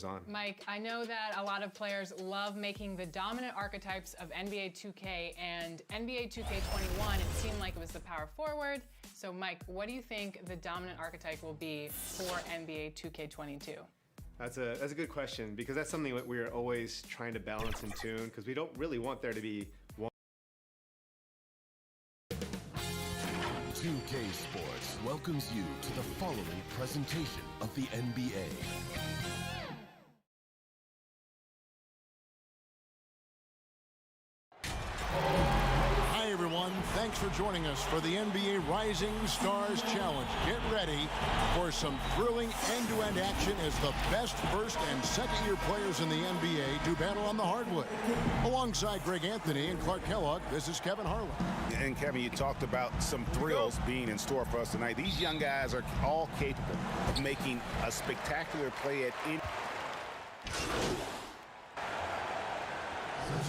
on. Mike, I know that a lot of players love making the dominant archetypes of NBA 2K and NBA 2K21. It seemed like it was the power forward. So Mike, what do you think the dominant archetype will be for NBA 2K22? That's a good question, because that's something that we're always trying to balance and tune, because we don't really want there to be one. 2K Sports welcomes you to the following presentation of the NBA. Hi everyone, thanks for joining us for the NBA Rising Stars Challenge. Get ready for some thrilling end-to-end action as the best first and second-year players in the NBA do battle on the hardwood. Alongside Greg Anthony and Clark Kellogg, this is Kevin Harlan. And Kevin, you talked about some thrills being in store for us tonight. These young guys are all capable of making a spectacular play at any.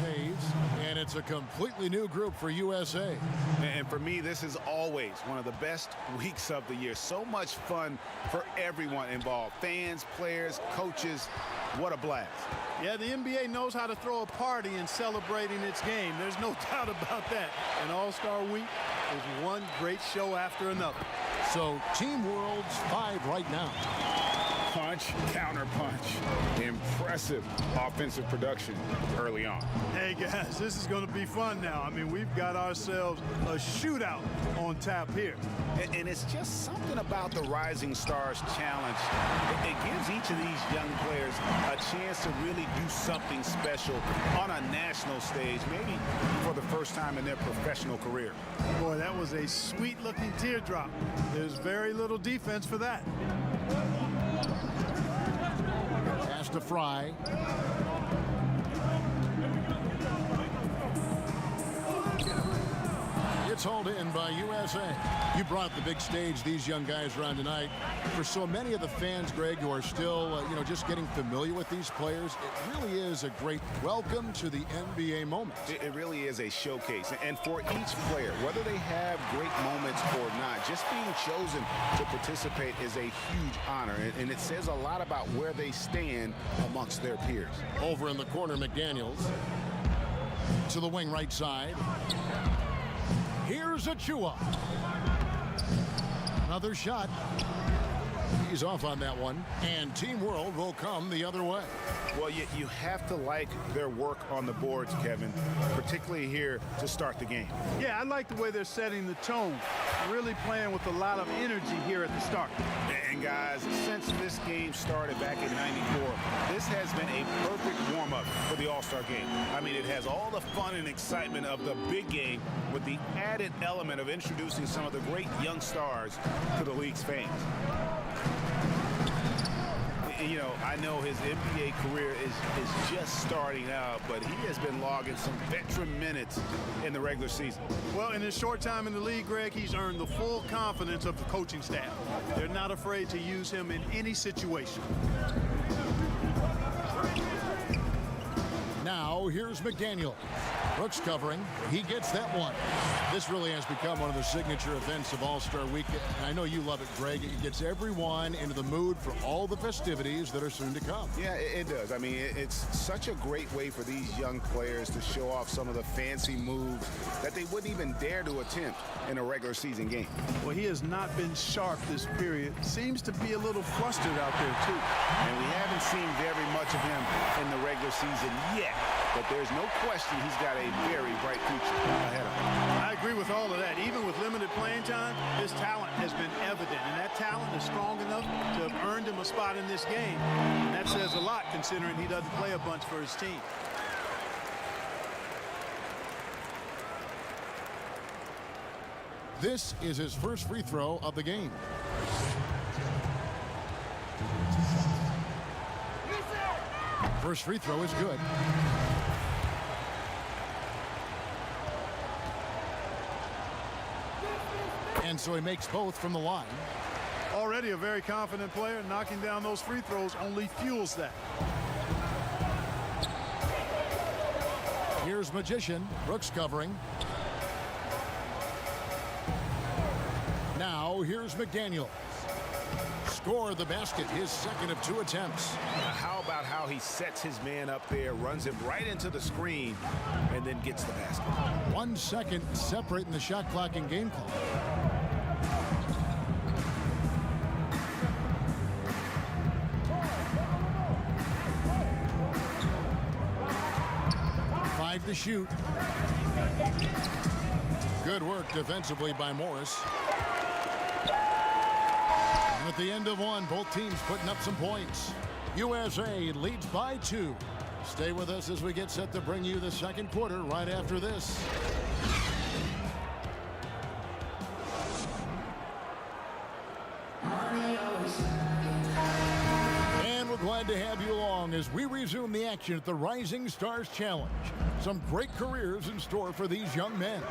Saves, and it's a completely new group for USA. And for me, this is always one of the best weeks of the year. So much fun for everyone involved. Fans, players, coaches. What a blast. Yeah, the NBA knows how to throw a party in celebrating its game. There's no doubt about that. And All-Star Week is one great show after another. So, Team World's 5 right now. Punch, counter punch. Impressive offensive production early on. Hey guys, this is going to be fun now. I mean, we've got ourselves a shootout on tap here. And it's just something about the Rising Stars Challenge. It gives each of these young players a chance to really do something special on a national stage, maybe for the first time in their professional career. Boy, that was a sweet-looking teardrop. There's very little defense for that. Pass to Fry. It's hauled in by USA. You brought the big stage these young guys are on tonight. For so many of the fans, Greg, who are still, just getting familiar with these players, it really is a great welcome to the NBA moment. It really is a showcase. And for each player, whether they have great moments or not, just being chosen to participate is a huge honor. And it says a lot about where they stand amongst their peers. Over in the corner, McDaniels. To the wing right side. Here's Achua. Another shot. He's off on that one. And Team World will come the other way. Well, you have to like their work on the boards, Kevin, particularly here to start the game. Yeah, I like the way they're setting the tone. Really playing with a lot of energy here at the start. And guys, since this game started back in '94, this has been a perfect warm-up for the All-Star game. I mean, it has all the fun and excitement of the big game with the added element of introducing some of the great young stars to the league's fans. You know, I know his NBA career is just starting out, but he has been logging some veteran minutes in the regular season. Well, in his short time in the league, Greg, he's earned the full confidence of the coaching staff. They're not afraid to use him in any situation. Now, here's McDaniel. Brooks covering. He gets that one. This really has become one of the signature events of All-Star Week. And I know you love it, Greg. It gets everyone into the mood for all the festivities that are soon to come. Yeah, it does. I mean, it's such a great way for these young players to show off some of the fancy moves that they wouldn't even dare to attempt in a regular season game. Well, he has not been sharp this period. Seems to be a little flustered out there, too. And we haven't seen very much of him in the regular season yet. But there's no question he's got a very bright future ahead of him. I agree with all of that. Even with limited playing time, his talent has been evident. And that talent is strong enough to have earned him a spot in this game. And that says a lot considering he doesn't play a bunch for his team. This is his first free throw of the game. First free throw is good. And so he makes both from the line. Already a very confident player. Knocking down those free throws only fuels that. Here's Magician. Brooks covering. Now here's McDaniel. Score the basket, his second of 2 attempts. How about how he sets his man up there, runs him right into the screen, and then gets the basket? 1 second separating the shot clock and game clock. To shoot. Good work defensively by Morris. And at the end of one, both teams putting up some points. USA leads by 2. Stay with us as we get set to bring you the second quarter right after this. And we're glad to have you along as we resume the action at the Rising Stars Challenge. Some great careers in store for these young men.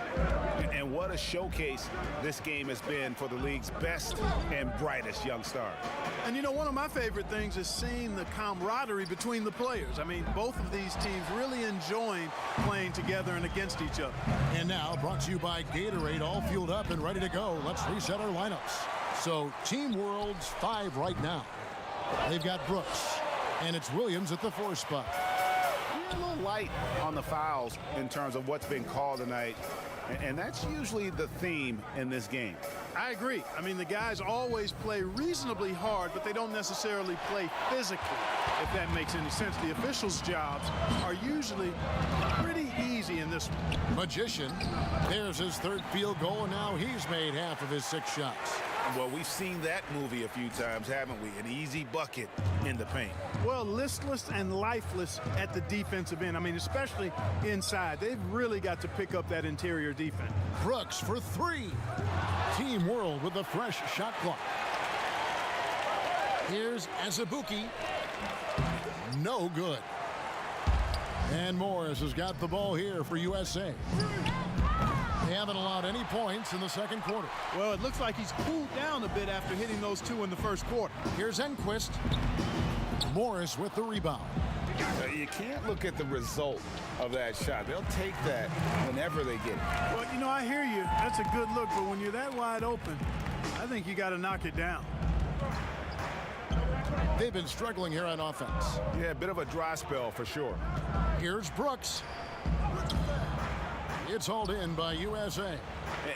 And what a showcase this game has been for the league's best and brightest young stars. And you know, one of my favorite things is seeing the camaraderie between the players. I mean, both of these teams really enjoying playing together and against each other. And now, brought to you by Gatorade, all fueled up and ready to go. Let's reset our lineups. So, Team World's 5 right now. They've got Brooks, and it's Williams at the 4 spot. A little light on the fouls in terms of what's been called tonight, and that's usually the theme in this game. I agree. I mean, the guys always play reasonably hard, but they don't necessarily play physically, if that makes any sense. The officials' jobs are usually pretty easy in this one. Magician, there's his 3rd field goal, and now he's made half of his 6 shots. Well, we've seen that movie a few times, haven't we? An easy bucket in the paint. Well, listless and lifeless at the defensive end. I mean, especially inside. They've really got to pick up that interior defense. Brooks for 3. Team World with a fresh shot clock. Here's Azubuike. No good. And Morris has got the ball here for USA. They haven't allowed any points in the second quarter. Well, it looks like he's cooled down a bit after hitting those 2 in the first quarter. Here's Enquist. Morris with the rebound. You can't look at the result of that shot. They'll take that whenever they get it. Well, you know, I hear you. That's a good look, but when you're that wide open, I think you got to knock it down. They've been struggling here on offense. Yeah, a bit of a dry spell for sure. Here's Brooks. It's hauled in by USA.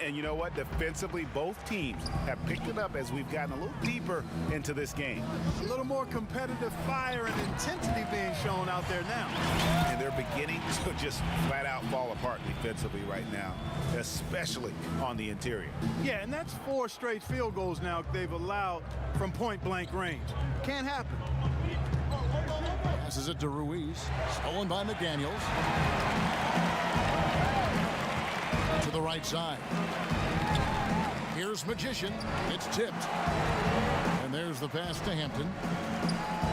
And you know what? Defensively, both teams have picked it up as we've gotten a little deeper into this game. A little more competitive fire and intensity being shown out there now. And they're beginning to just flat out fall apart defensively right now, especially on the interior. Yeah, and that's 4 straight field goals now they've allowed from point-blank range. Can't happen. Passes it to Ruiz. Stolen by McDaniels. To the right side. Here's Magician. It's tipped. And there's the pass to Hampton.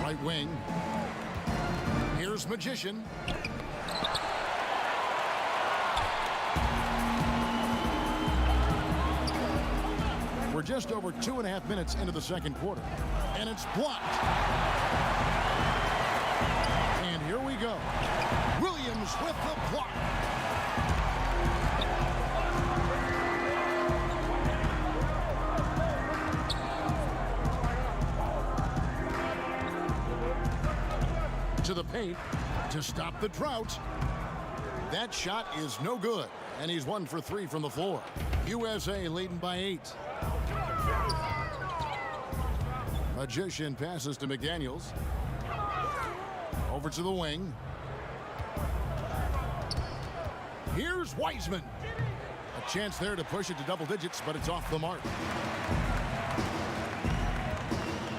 Right wing. Here's Magician. We're just over 2.5 minutes into the second quarter. And it's blocked. And here we go. Williams with the block. To the paint to stop the drought. That shot is no good, and he's 1 for 3 from the floor. USA leading by 8. Magician passes to McDaniels. Over to the wing. Here's Wiseman. A chance there to push it to double digits, but it's off the mark.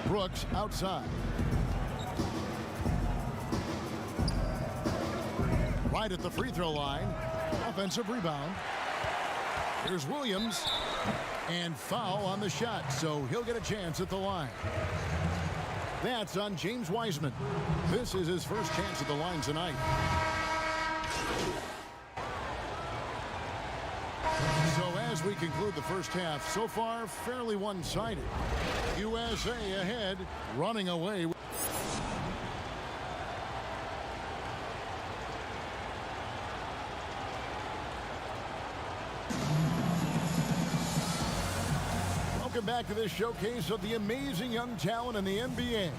Brooks outside. Right at the free throw line. Offensive rebound. Here's Williams. And foul on the shot, so he'll get a chance at the line. That's on James Wiseman. This is his first chance at the line tonight. So as we conclude the first half, so far fairly one-sided. USA ahead, running away. Welcome back to this showcase of the amazing young talent in the NBA.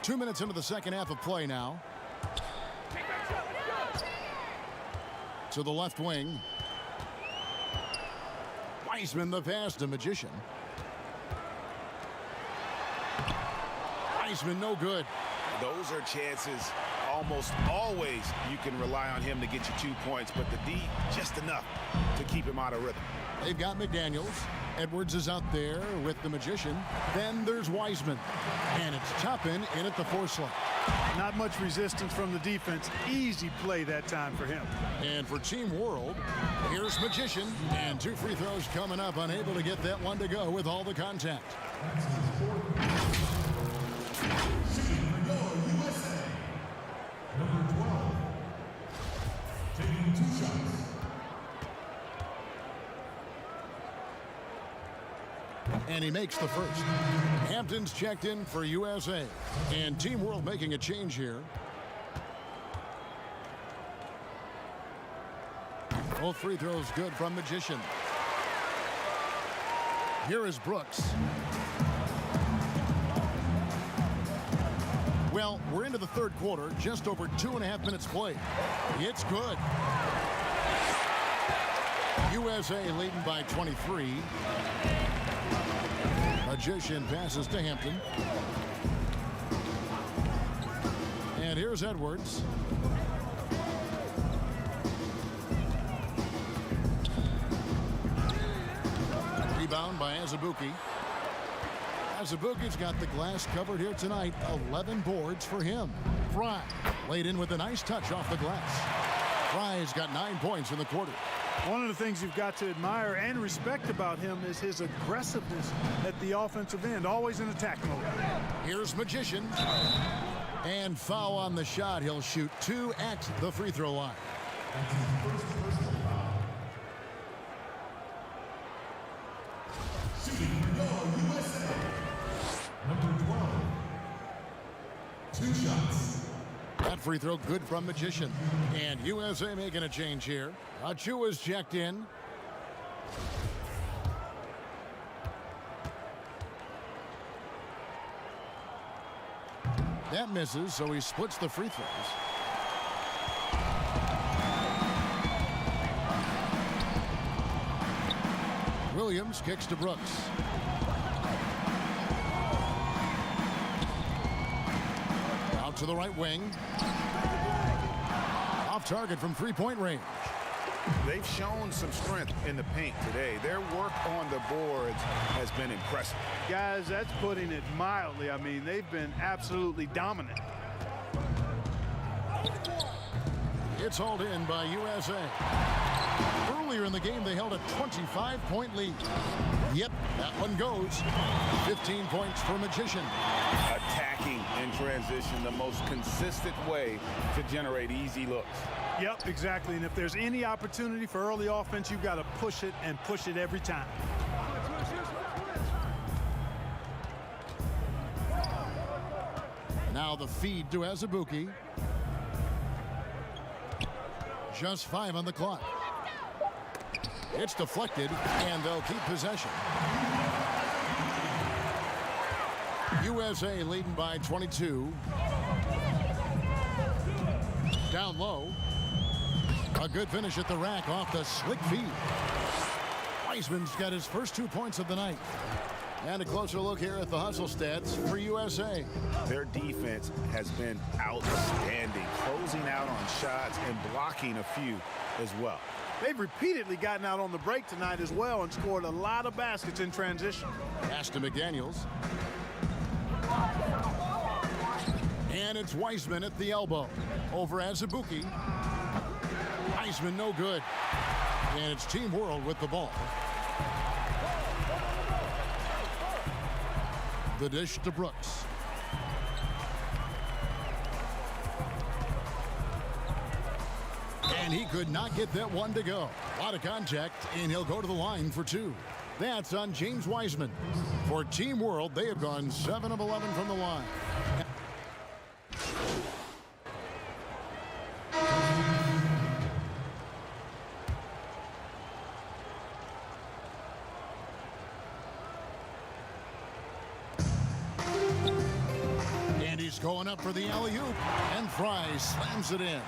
2 minutes into the second half of play now. To the left wing. Wiseman the pass to Magician. Wiseman no good. Those are chances almost always you can rely on him to get you 2 points, but the D just enough to keep him out of rhythm. They've got McDaniels. Edwards is out there with the Magician. Then there's Wiseman. And it's Toppin in at the 4 slot. Not much resistance from the defense. Easy play that time for him. And for Team World, here's Magician. And 2 free throws coming up. Unable to get that one to go with all the contact. Number 12, taking 2 shots. And he makes the first. Hampton's checked in for USA. And Team World making a change here. Both free throws good from Magician. Here is Brooks. Well, we're into the third quarter, just over 2.5 minutes played. It's good. USA leading by 23. Magician passes to Hampton. And here's Edwards. Rebound by Azubuike. Azubuike's got the glass covered here tonight. 11 boards for him. Fry laid in with a nice touch off the glass. Fry's got 9 points in the quarter. One of the things you've got to admire and respect about him is his aggressiveness at the offensive end, always in attack mode. Here's Magician. And foul on the shot. He'll shoot 2 at the free throw line. Shooting for your USA. Number 12, 2 shots. That free throw good from Magician. And USA making a change here. Achua's checked in. That misses, so he splits the free throws. Williams kicks to Brooks. Out to the right wing. Off target from three-point range. They've shown some strength in the paint today. Their work on the boards has been impressive. Guys, that's putting it mildly. I mean, they've been absolutely dominant. It's hauled in by USA. Earlier in the game, they held a 25-point lead. Yep, that one goes. 15 points for Magician. Attacking in transition, the most consistent way to generate easy looks. Yep, exactly. And if there's any opportunity for early offense, you've got to push it and push it every time. Now the feed to Azubuike. Just 5 on the clock. It's deflected, and they'll keep possession. USA leading by 22. Down low. A good finish at the rack off the slick feed. Wiseman's got his first 2 points of the night. And a closer look here at the hustle stats for USA. Their defense has been outstanding, closing out on shots and blocking a few as well. They've repeatedly gotten out on the break tonight as well and scored a lot of baskets in transition. Pass to McDaniels. And it's Wiseman at the elbow. Over Azubuike. Wiseman no good. And it's Team World with the ball. The dish to Brooks. And he could not get that one to go. A lot of contact, and he'll go to the line for 2. That's on James Wiseman. For Team World, they have gone 7 of 11 from the line. He's going up for the alley-oop, and Fry slams it in.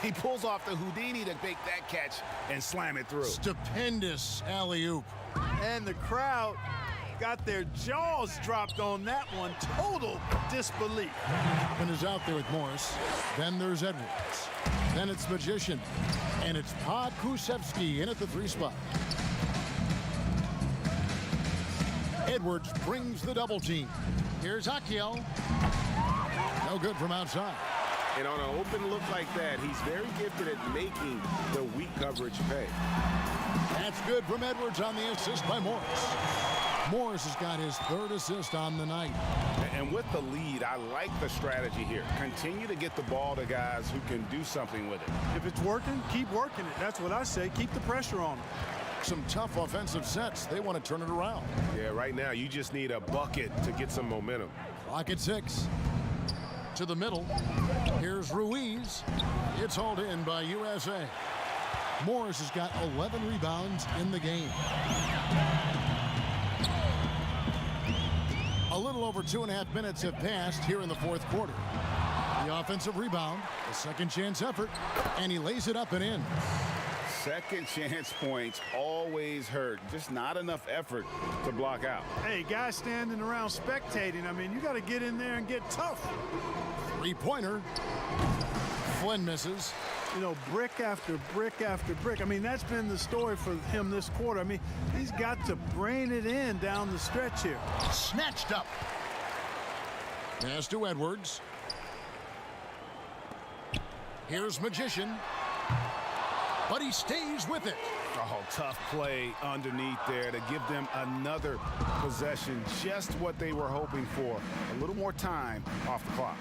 He pulls off the Houdini to make that catch and slam it through. Stupendous alley-oop. And the crowd got their jaws dropped on that one. Total disbelief. Toppin is out there with Morris. Then there's Edwards. Then it's Magician. And it's Podkusevsky in at the 3 spot. Edwards brings the double team. Here's Akiel. No good from outside. And on an open look like that, he's very gifted at making the weak coverage pay. That's good from Edwards on the assist by Morris. Morris has got his 3rd assist on the night. And with the lead, I like the strategy here. Continue to get the ball to guys who can do something with it. If it's working, keep working it. That's what I say. Keep the pressure on them. Some tough offensive sets. They want to turn it around. Yeah, right now you just need a bucket to get some momentum. Clock at 6. To the middle. Here's Ruiz. It's hauled in by USA. Morris has got 11 rebounds in the game. A little over 2.5 minutes have passed here in the 4th quarter. The offensive rebound, a second chance effort, and he lays it up and in. Second chance points always hurt. Just not enough effort to block out. Hey, guys standing around spectating, I mean, you got to get in there and get tough. 3-pointer. Flynn misses. You know, brick after brick after brick. I mean, that's been the story for him this quarter. I mean, he's got to brain it in down the stretch here. Snatched up. Pass to Edwards. Here's Magician. But he stays with it. Oh, tough play underneath there to give them another possession. Just what they were hoping for. A little more time off the clock.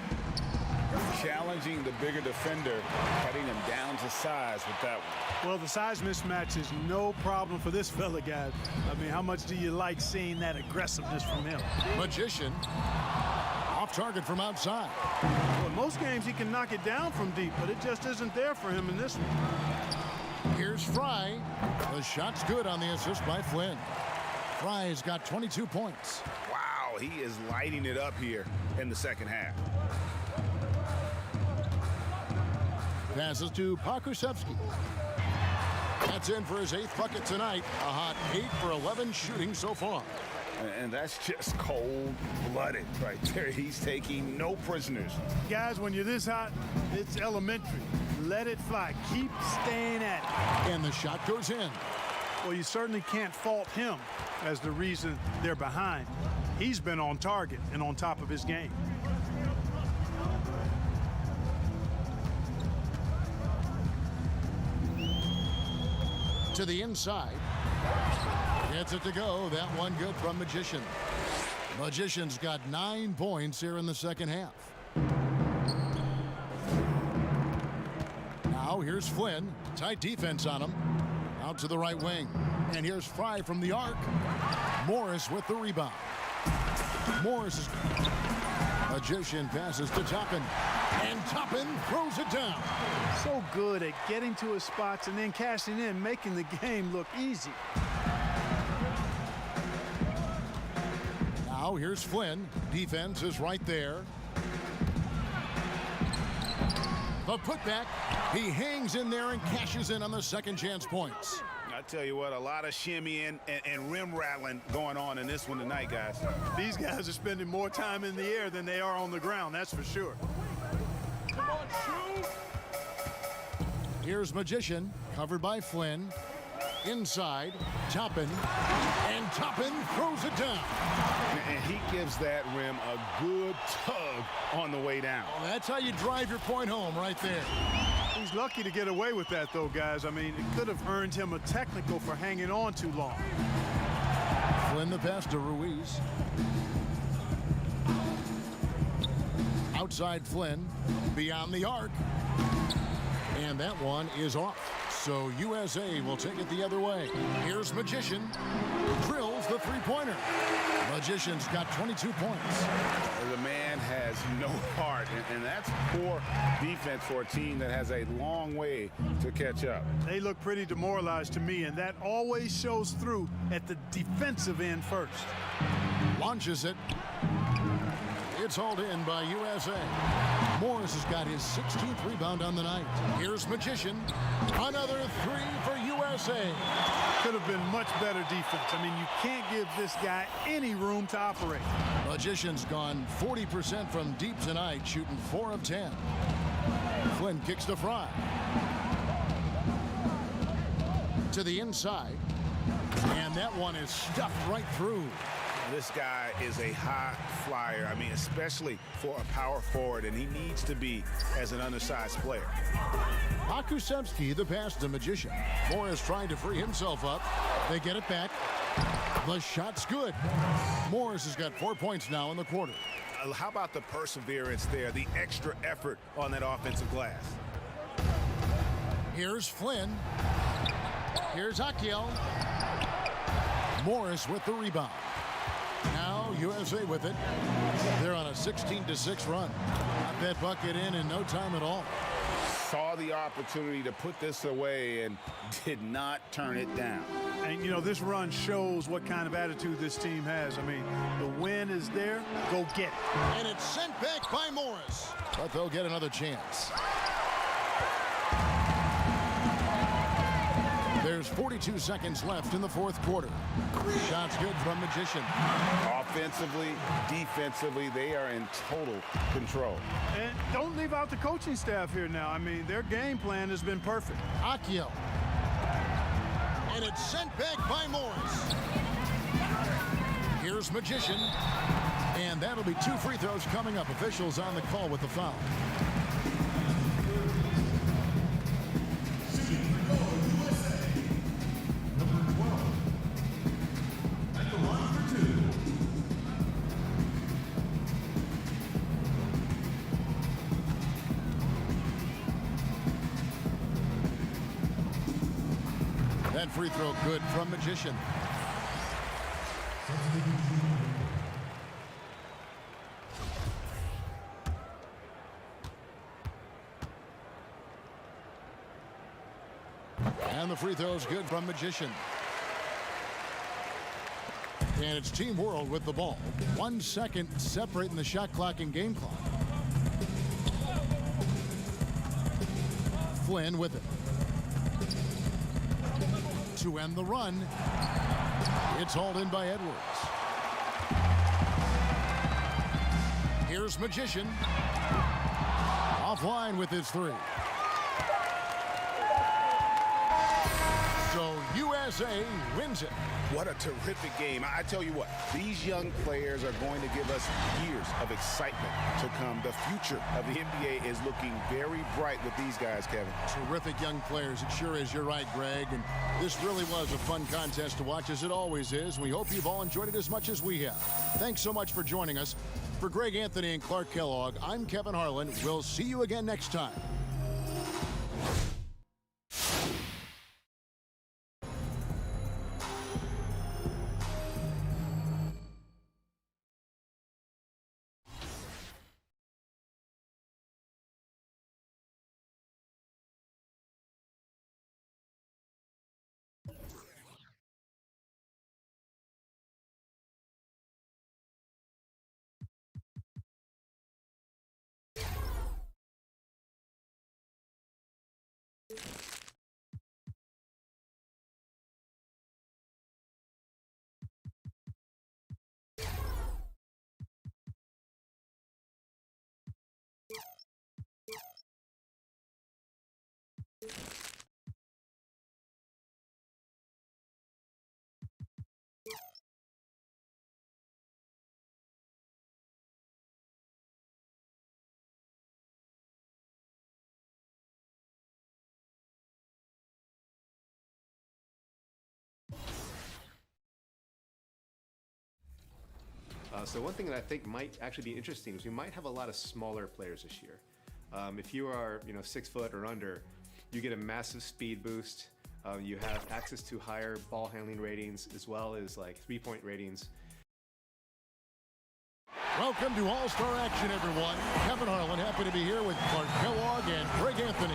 Challenging the bigger defender, cutting him down to size with that one. Well, the size mismatch is no problem for this fella, guys. I mean, how much do you like seeing that aggressiveness from him? Magician. Off target from outside. Well, in most games, he can knock it down from deep, but it just isn't there for him in this one. Here's Fry. The shot's good on the assist by Flynn. Fry's got 22 points. Wow, he is lighting it up here in the second half. Passes to Podkusevsky. That's in for his 8th bucket tonight. A hot 8 for 11 shooting so far. And that's just cold-blooded right there. He's taking no prisoners. Guys, when you're this hot, it's elementary. Let it fly. Keep staying at it. And the shot goes in. Well, you certainly can't fault him as the reason they're behind. He's been on target and on top of his game. To the inside. Gets it to go. That one good from Magician. Magician's got 9 points here in the second half. Now here's Flynn. Tight defense on him. Out to the right wing. And here's Fry from the arc. Morris with the rebound. Morris is... Magician passes to Toppin. And Toppin throws it down. So good at getting to his spots and then cashing in, making the game look easy. Now here's Flynn. Defense is right there. The putback. He hangs in there and cashes in on the second chance points. I tell you what, a lot of shimmying and rim rattling going on in this one tonight, guys. These guys are spending more time in the air than they are on the ground, that's for sure. Come on, shoot! Here's Magician, covered by Flynn. Inside, Toppin, and Toppin throws it down. And he gives that rim a good tug on the way down. Well, that's how you drive your point home right there. He's lucky to get away with that, though, guys. I mean, it could have earned him a technical for hanging on too long. Flynn the pass to Ruiz. Outside Flynn, beyond the arc. And that one is off. So USA will take it the other way. Here's Magician. Drills the three-pointer. Magician's got 22 points. The man has no heart, and that's poor defense for a team that has a long way to catch up. They look pretty demoralized to me, and that always shows through at the defensive end first. Launches it. It's hauled in by USA. Morris has got his 16th rebound on the night. Here's Magician. Another three for USA. Could have been much better defense. I mean, you can't give this guy any room to operate. Magician's gone 40% from deep tonight, shooting 4 of 10. Flynn kicks to Fry. To the inside. And that one is stuffed right through. This guy is a high flyer. I mean, especially for a power forward, and he needs to be as an undersized player. Akusevsky, the pass to Magician. Morris trying to free himself up. They get it back. The shot's good. Morris has got 4 points now in the quarter. How about the perseverance there, the extra effort on that offensive glass? Here's Flynn. Here's Akiel. Morris with the rebound. Now USA with it. They're on a 16-6 run. Got that bucket in no time at all. Saw the opportunity to put this away and did not turn it down. And, you know, this run shows what kind of attitude this team has. I mean, the win is there. Go get it. And it's sent back by Morris. But they'll get another chance. There's 42 seconds left in the fourth quarter. Shots good from Magician. Offensively, defensively, they are in total control. And don't leave out the coaching staff here now. I mean, their game plan has been perfect. Akiel. And it's sent back by Morris. Here's Magician. And that'll be 2 free throws coming up. Officials on the call with the foul. That free throw good from Magician. And the free throw is good from Magician. And it's Team World with the ball. 1 second separating the shot clock and game clock. Flynn with it. To end the run. It's hauled in by Edwards. Here's Magician. Offline with his three. So USA wins it. What a terrific game. I tell you what, these young players are going to give us years of excitement to come. The future of the NBA is looking very bright with these guys, Kevin. Terrific young players. It sure is. You're right, Greg. And this really was a fun contest to watch, as it always is. We hope you've all enjoyed it as much as we have. Thanks so much for joining us. For Greg Anthony and Clark Kellogg, I'm Kevin Harlan. We'll see you again next time. So one thing that I think might actually be interesting is we might have a lot of smaller players this year. If you are, 6 foot or under, you get a massive speed boost. You have access to higher ball handling ratings as well as like 3-point ratings. Welcome to All-Star Action, everyone. Kevin Harlan, happy to be here with Clark Kellogg and Greg Anthony.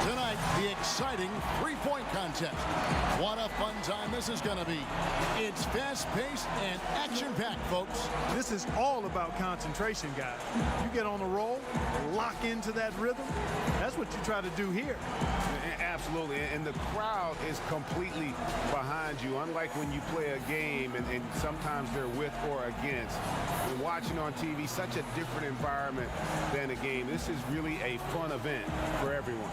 Tonight, the exciting exciting three-point contest. What a fun time this is going to be. It's fast-paced and action-packed, folks. This is all about concentration, guys. You get on a roll, lock into that rhythm. That's what you try to do here. Absolutely, and the crowd is completely behind you, unlike when you play a game and sometimes they're with or against. And watching on TV, such a different environment than a game. This is really a fun event for everyone.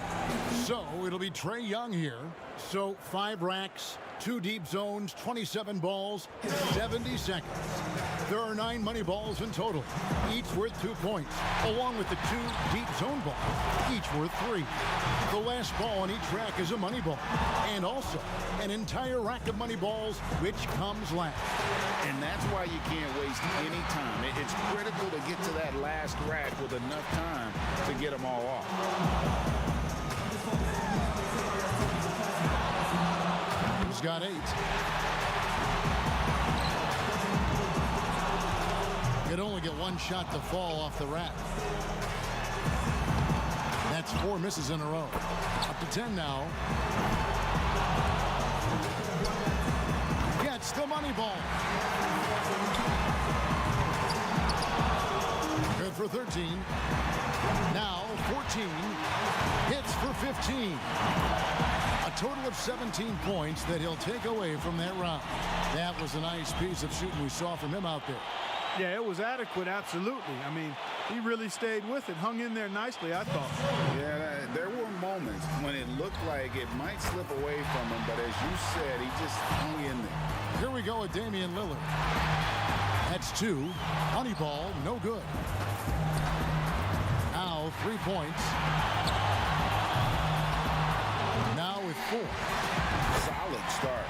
So it'll be Trae Young here. So 5 racks, 2 deep zones, 27 balls, 70 seconds. There are 9 money balls in total, each worth 2 points, along with the 2 deep zone balls, each worth 3. The last ball on each rack is a money ball, and also an entire rack of money balls, which comes last. And that's why you can't waste any time. It's critical to get to that last rack with enough time to get them all off. He's got 8. He'd only get 1 shot to fall off the rack. That's 4 misses in a row. Up to 10 now. Gets the money ball. Good for 13. Now 14. Hits for 15. A total of 17 points that he'll take away from that round. That was a nice piece of shooting we saw from him out there. Yeah, it was adequate, absolutely. I mean, he really stayed with it, hung in there nicely, I thought. Yeah, there were moments when it looked like it might slip away from him, but as you said, he just hung in there. Here we go with Damian Lillard. That's 2. Honey ball, no good. Now 3 points. Now with 4. Solid start.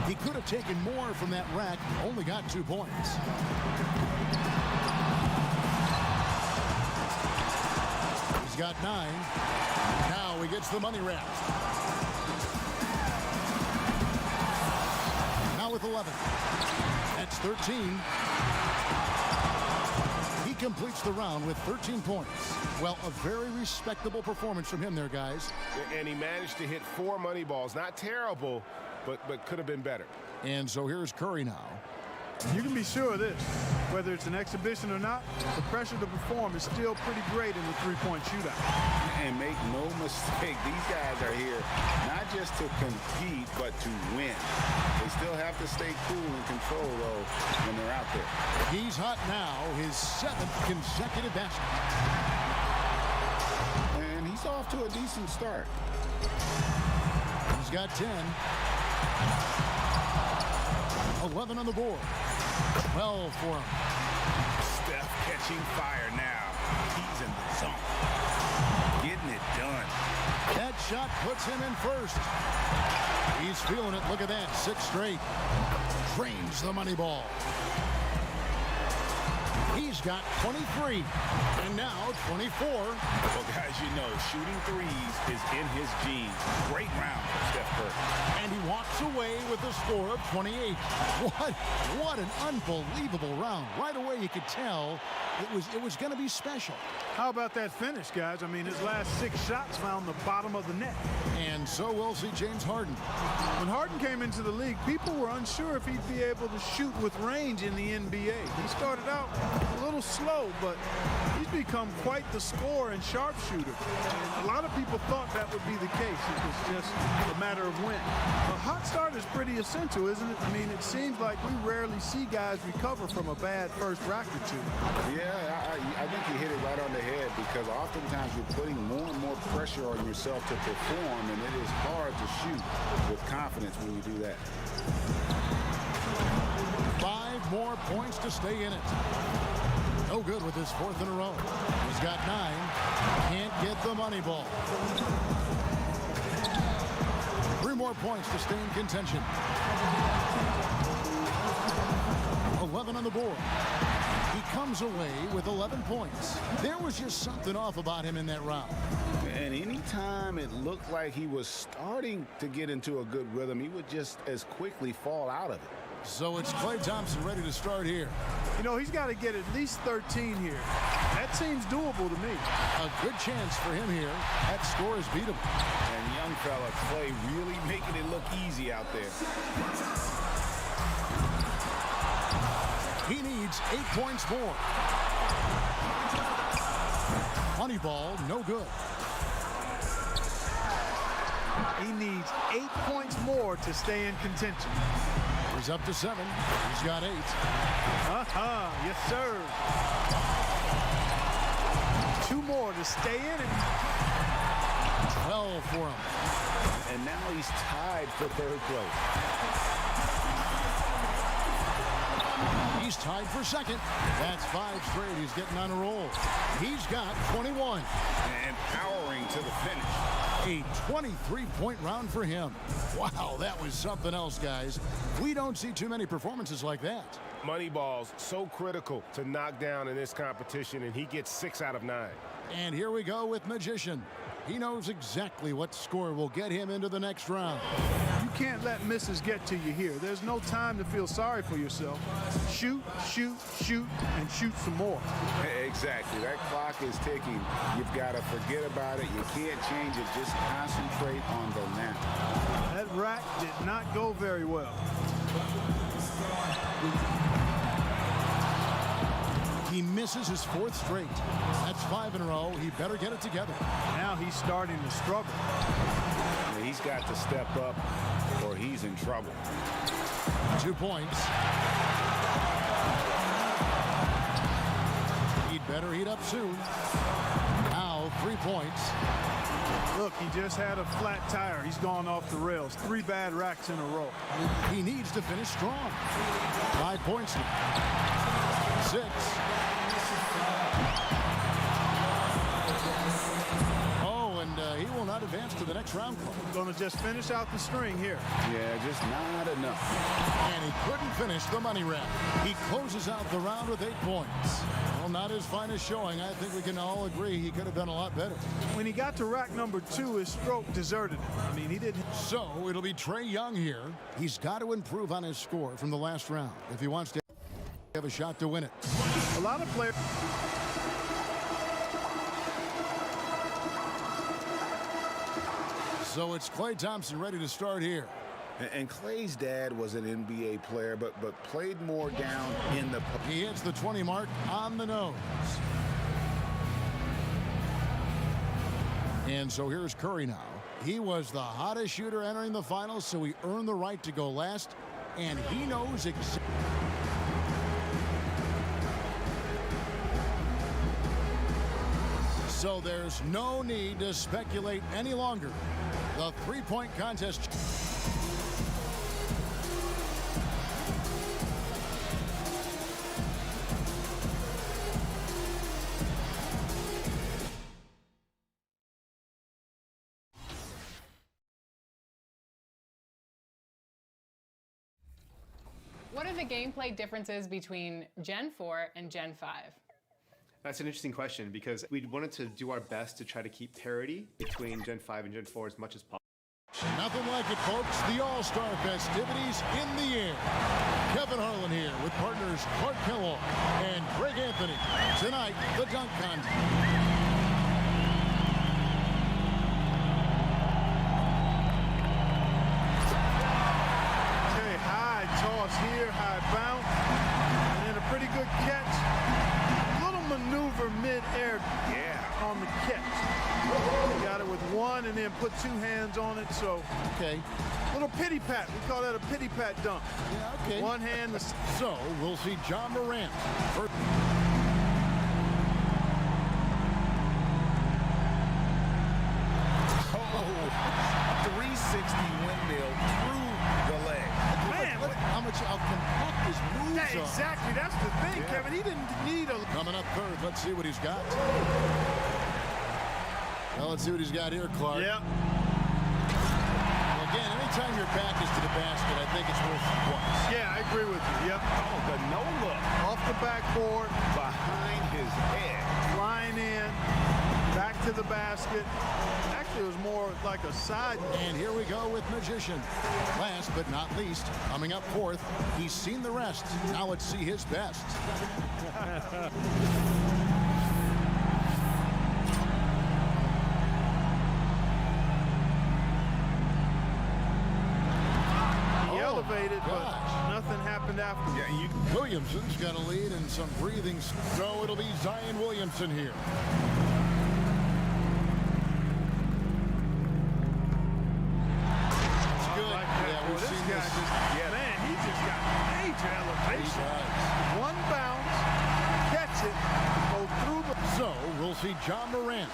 He could have taken more from that rack, only got 2 points. He's got 9. Now he gets the money rack. Now with 11. That's 13. He completes the round with 13 points. Well, a very respectable performance from him there, guys. And he managed to hit 4 money balls. Not terrible, but could have been better. And so here's Curry now. You can be sure of this. Whether it's an exhibition or not, the pressure to perform is still pretty great in the three-point shootout. And make no mistake, these guys are here not just to compete, but to win. They still have to stay cool and control, though, when they're out there. He's hot now, his 7th consecutive basket. And he's off to a decent start. He's got 10. 11 on the board. 12 for him. Steph catching fire now. He's in the zone. Getting it done. That shot puts him in first. He's feeling it. Look at that. 6 straight. Drains the money ball. He's got 23. And now 24. Well, guys, you know, shooting threes is in his genes. Great round for Steph Curry. And he walks away with a score of 28. What an unbelievable round. Right away you could tell it was going to be special. How about that finish, guys? I mean, his last 6 shots found the bottom of the net. And so we'll see James Harden. When Harden came into the league, people were unsure if he'd be able to shoot with range in the NBA. He started out a little slow, but he's become quite the scorer and sharpshooter. And a lot of people thought that would be the case. It was just a matter of when. A hot start is pretty essential, isn't it? I mean, it seems like we rarely see guys recover from a bad first rack or 2. Yeah, I think you hit it right on the head, because oftentimes you're putting more and more pressure on yourself to perform, and it is hard to shoot with confidence when you do that. 5 more points to stay in it. No good with his 4th in a row. He's got 9. Can't get the money ball. 3 more points to stay in contention. 11 on the board. He comes away with 11 points. There was just something off about him in that round. And anytime it looked like he was starting to get into a good rhythm, he would just as quickly fall out of it. So it's Klay Thompson ready to start here. You know, he's got to get at least 13 here. That seems doable to me. A good chance for him here. That score is beatable. And young fella Clay really making it look easy out there. He needs 8 points more. Money ball, no good. He needs 8 points more to stay in contention. He's up to 7. He's got 8. Yes, sir. 2 more to stay in it. 12 for him. And now he's tied for third place. He's tied for second. That's 5 straight. He's getting on a roll. He's got 21. And powering to the finish. A 23-point round for him. Wow, that was something else, guys. We don't see too many performances like that. Moneyball's so critical to knock down in this competition, and he gets 6 out of 9. And here we go with Magician. He knows exactly what score will get him into the next round. You can't let misses get to you here. There's no time to feel sorry for yourself. Shoot, shoot, shoot, and shoot some more. Exactly. That clock is ticking. You've got to forget about it. You can't change it. Just concentrate on the now. That rack did not go very well. He misses his 4th straight. That's 5 in a row. He better get it together. Now he's starting to struggle. He's got to step up or he's in trouble. 2 points. He'd better heat up soon. Now 3 points. Look, he just had a flat tire. He's gone off the rails. 3 bad racks in a row. He needs to finish strong. 5 points now. 6. Oh, and he will not advance to the next round. Going to just finish out the string here. Yeah, just not enough. And he couldn't finish the money round. He closes out the round with 8 points. Well, not his finest showing. I think we can all agree he could have done a lot better. When he got to rack number 2, his stroke deserted him. I mean, he didn't. So it'll be Trae Young here. He's got to improve on his score from the last round if he wants to have a shot to win it. A lot of players. So it's Klay Thompson ready to start here. And Clay's dad was an NBA player, but played more down in the... He hits the 20 mark on the nose. And so here's Curry now. He was the hottest shooter entering the finals, so he earned the right to go last. And he knows exactly. So there's no need to speculate any longer. The three-point contest. What are the gameplay differences between Gen 4 and Gen 5? That's an interesting question because we wanted to do our best to try to keep parity between Gen 5 and Gen 4 as much as possible. Nothing like it, folks. The All-Star festivities in the air. Kevin Harlan here with partners Clark Kellogg and Greg Anthony. Tonight, the dunk contest. Okay, high toss here, high bounce, and then a pretty good catch. Little maneuver mid-air on the catch. Got it with one and then put 2 hands on it, so. Okay. Little pity pat. We call that a pity pat dunk. Yeah, okay. One hand. So we'll see John Morant. First. Oh, 360 windmill through the leg. Man, How compact his moves yeah, are. exactly. That's the thing, Kevin. He didn't need a. Coming up third. Let's see what he's got. Well, let's see what he's got here, Clark. Yeah. Well, again, anytime your back is to the basket, I think it's worth it once. Yeah, I agree with you. Yep. Oh, the no-look Off the backboard. behind his head. Line in. back to the basket. Actually, it was more like a side. And here we go with Magician. Last but not least, coming up fourth, he's seen the rest. Now let's see his best. Elevated, but nothing happened after. Yeah, Williamson's got a lead and some breathing. So it'll be Zion Williamson here. That's good. Like Yeah, we've this seen guy this. man, he just got major elevation. One bounce, catch it, go through the. So we'll see John Morant.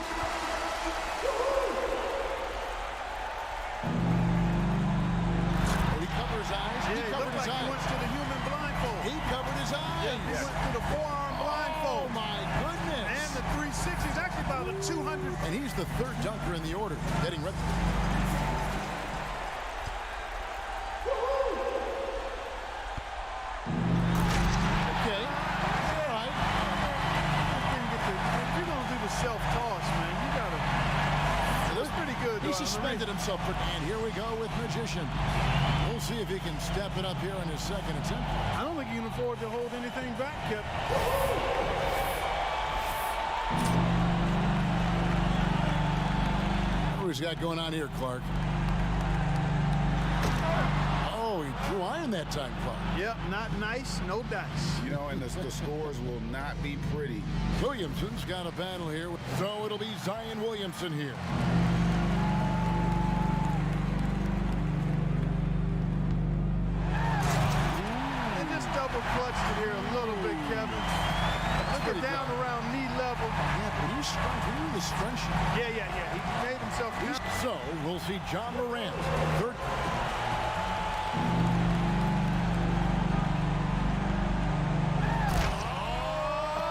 Yeah, he looked like he went to the human blindfold. He covered his eyes. Yeah, he went to the forearm blindfold. Oh, my goodness. And the 360 is actually about a 200. And he's the third dunker in the order, getting ready. Okay. All right. If you're going to do the self-toss, man, you got to. That's pretty good. He suspended himself. And here we go with Magician. We'll see if he can step it up here in his second attempt. I don't think you can afford to hold anything back, Kip. What he's got going on here, Clark? Oh, he drew iron that time, Clark. Yep, not nice, no dice. you know, and the scores will not be pretty. Williamson's got a battle here. So it'll be Zion Williamson here. Double clutched it here a little bit, Kevin. Look at down around knee level. Yeah, but he's strong. He was scrunchy. Yeah. He made himself. So we'll see John Morant. Third.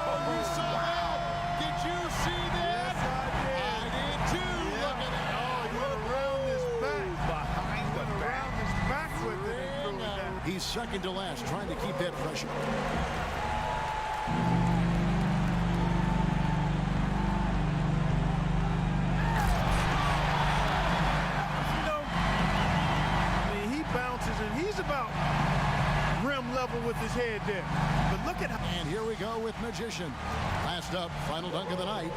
Oh, you saw that? Did you see that? Yes, I did. I did too. Yeah. Look at that. Oh, he went around his back. Behind the Went back. around his back with it and threw it down. He's second to last, trying to keep that pressure. You know, I mean, he bounces and he's about rim level with his head there. But look at how. And here we go with Magician. Last up, final dunk of the night.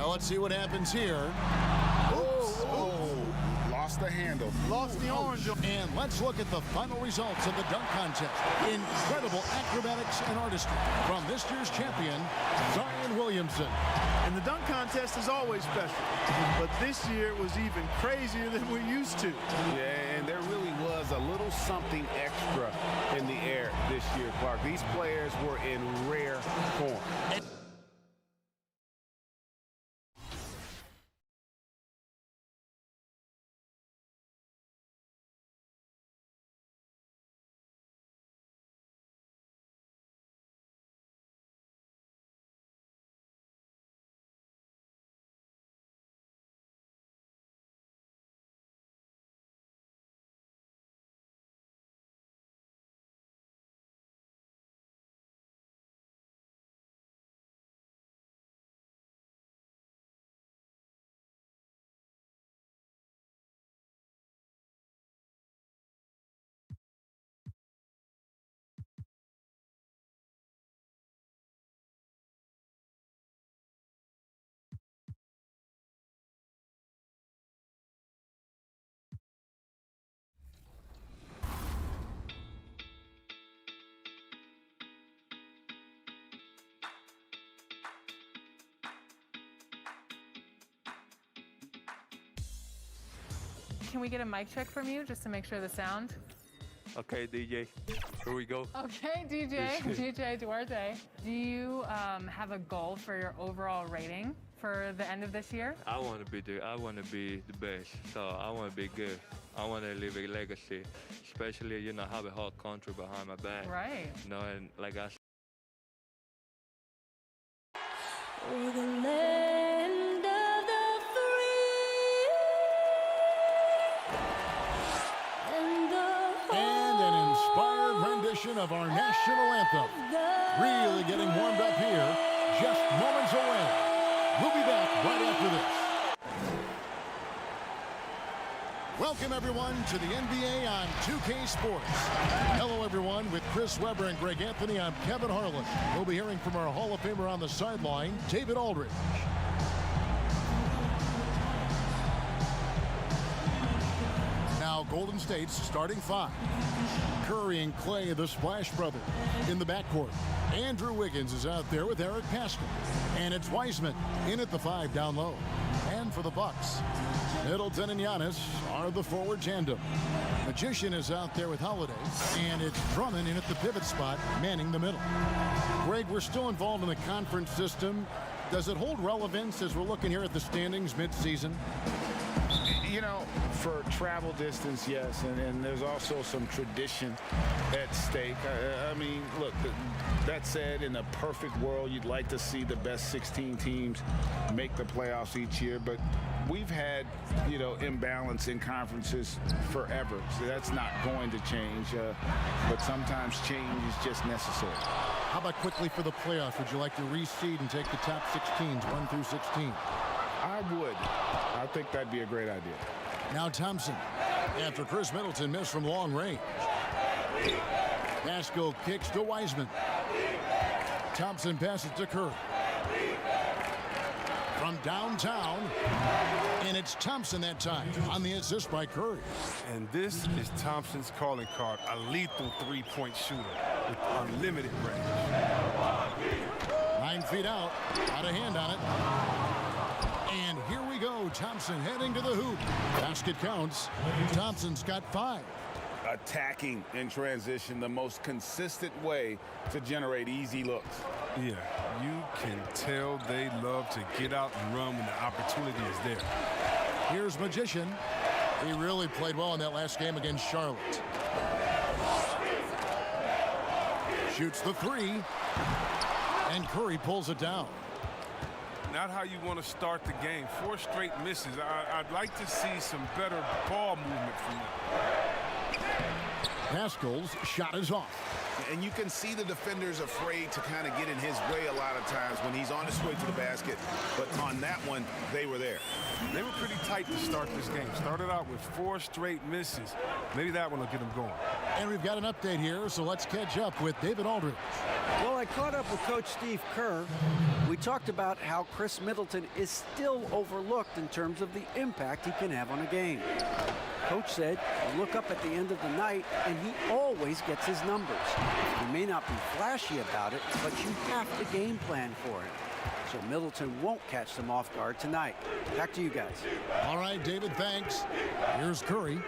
Let's see what happens here. Lost the handle. Lost the orange. And let's look at the final results of the dunk contest. Incredible acrobatics and artistry from this year's champion, Zion Williamson. And the dunk contest is always special. But this year it was even crazier than we're used to. Yeah, and there really was a little something extra in the air this year, Clark. These players were in rare form. Can we get a mic check from you just to make sure the sound? Okay, DJ, here we go. Okay, DJ Duarte. Do you have a goal for your overall rating for the end of this year? I want to be the best, so I want to be good. I want to leave a legacy, especially, have a whole country behind my back. Right. And like I said, For the land of the free. rendition of our national anthem. Really getting warmed up here, just moments away. We'll be back right after this. Welcome, everyone, to the NBA on 2K Sports. Hello, everyone. With Chris Webber and Greg Anthony, I'm Kevin Harlan. We'll be hearing from our Hall of Famer on the sideline, David Aldridge. Now, Golden State's starting five. Curry and Clay, the Splash Brothers. In the backcourt, Andrew Wiggins is out there with Eric Pascal. And it's Wiseman in at the five down low. And for the Bucks, Middleton and Giannis are the forward tandem. Magician is out there with Holiday, and it's Drummond in at the pivot spot, manning the middle. Greg, we're still involved in the conference system. Does it hold relevance as we're looking here at the standings mid-season? You know, for travel distance, yes, and there's also some tradition at stake. I mean, look, that said, in a perfect world, you'd like to see the best 16 teams make the playoffs each year, but we've had, you know, imbalance in conferences forever, so that's not going to change, but sometimes change is just necessary. How about quickly for the playoffs? Would you like to reseed and take the top 6 teams, 1 through 16? I would. I think that'd be a great idea. Now Thompson, after Chris Middleton missed from long range. Pascal kicks to Wiseman. Thompson passes to Curry. From downtown, and it's Thompson that time on the assist by Curry. And this is Thompson's calling card, a lethal three-point shooter with unlimited range. 9 feet out of hand on it. And here we go. Thompson heading to the hoop. Basket counts. Thompson's got 5. Attacking in transition, the most consistent way to generate easy looks. Yeah, you can tell they love to get out and run when the opportunity is there. Here's Magician. He really played well in that last game against Charlotte. Shoots the 3. And Curry pulls it down. Not how you want to start the game. 4 straight misses. I'd like to see some better ball movement from them. Pascal's shot is off. And you can see the defenders afraid to kind of get in his way a lot of times when he's on his way to the basket. But on that one, they were there. They were pretty tight to start this game. Started out with 4 straight misses. Maybe that one will get them going. And we've got an update here, so let's catch up with David Aldridge. Well, I caught up with Coach Steve Kerr. We talked about how Chris Middleton is still overlooked in terms of the impact he can have on a game. Coach said, you look up at the end of the night, and he always gets his numbers. He may not be flashy about it, but you have to game plan for him. So Middleton won't catch them off guard tonight. Back to you guys. All right, David, thanks. Here's Curry.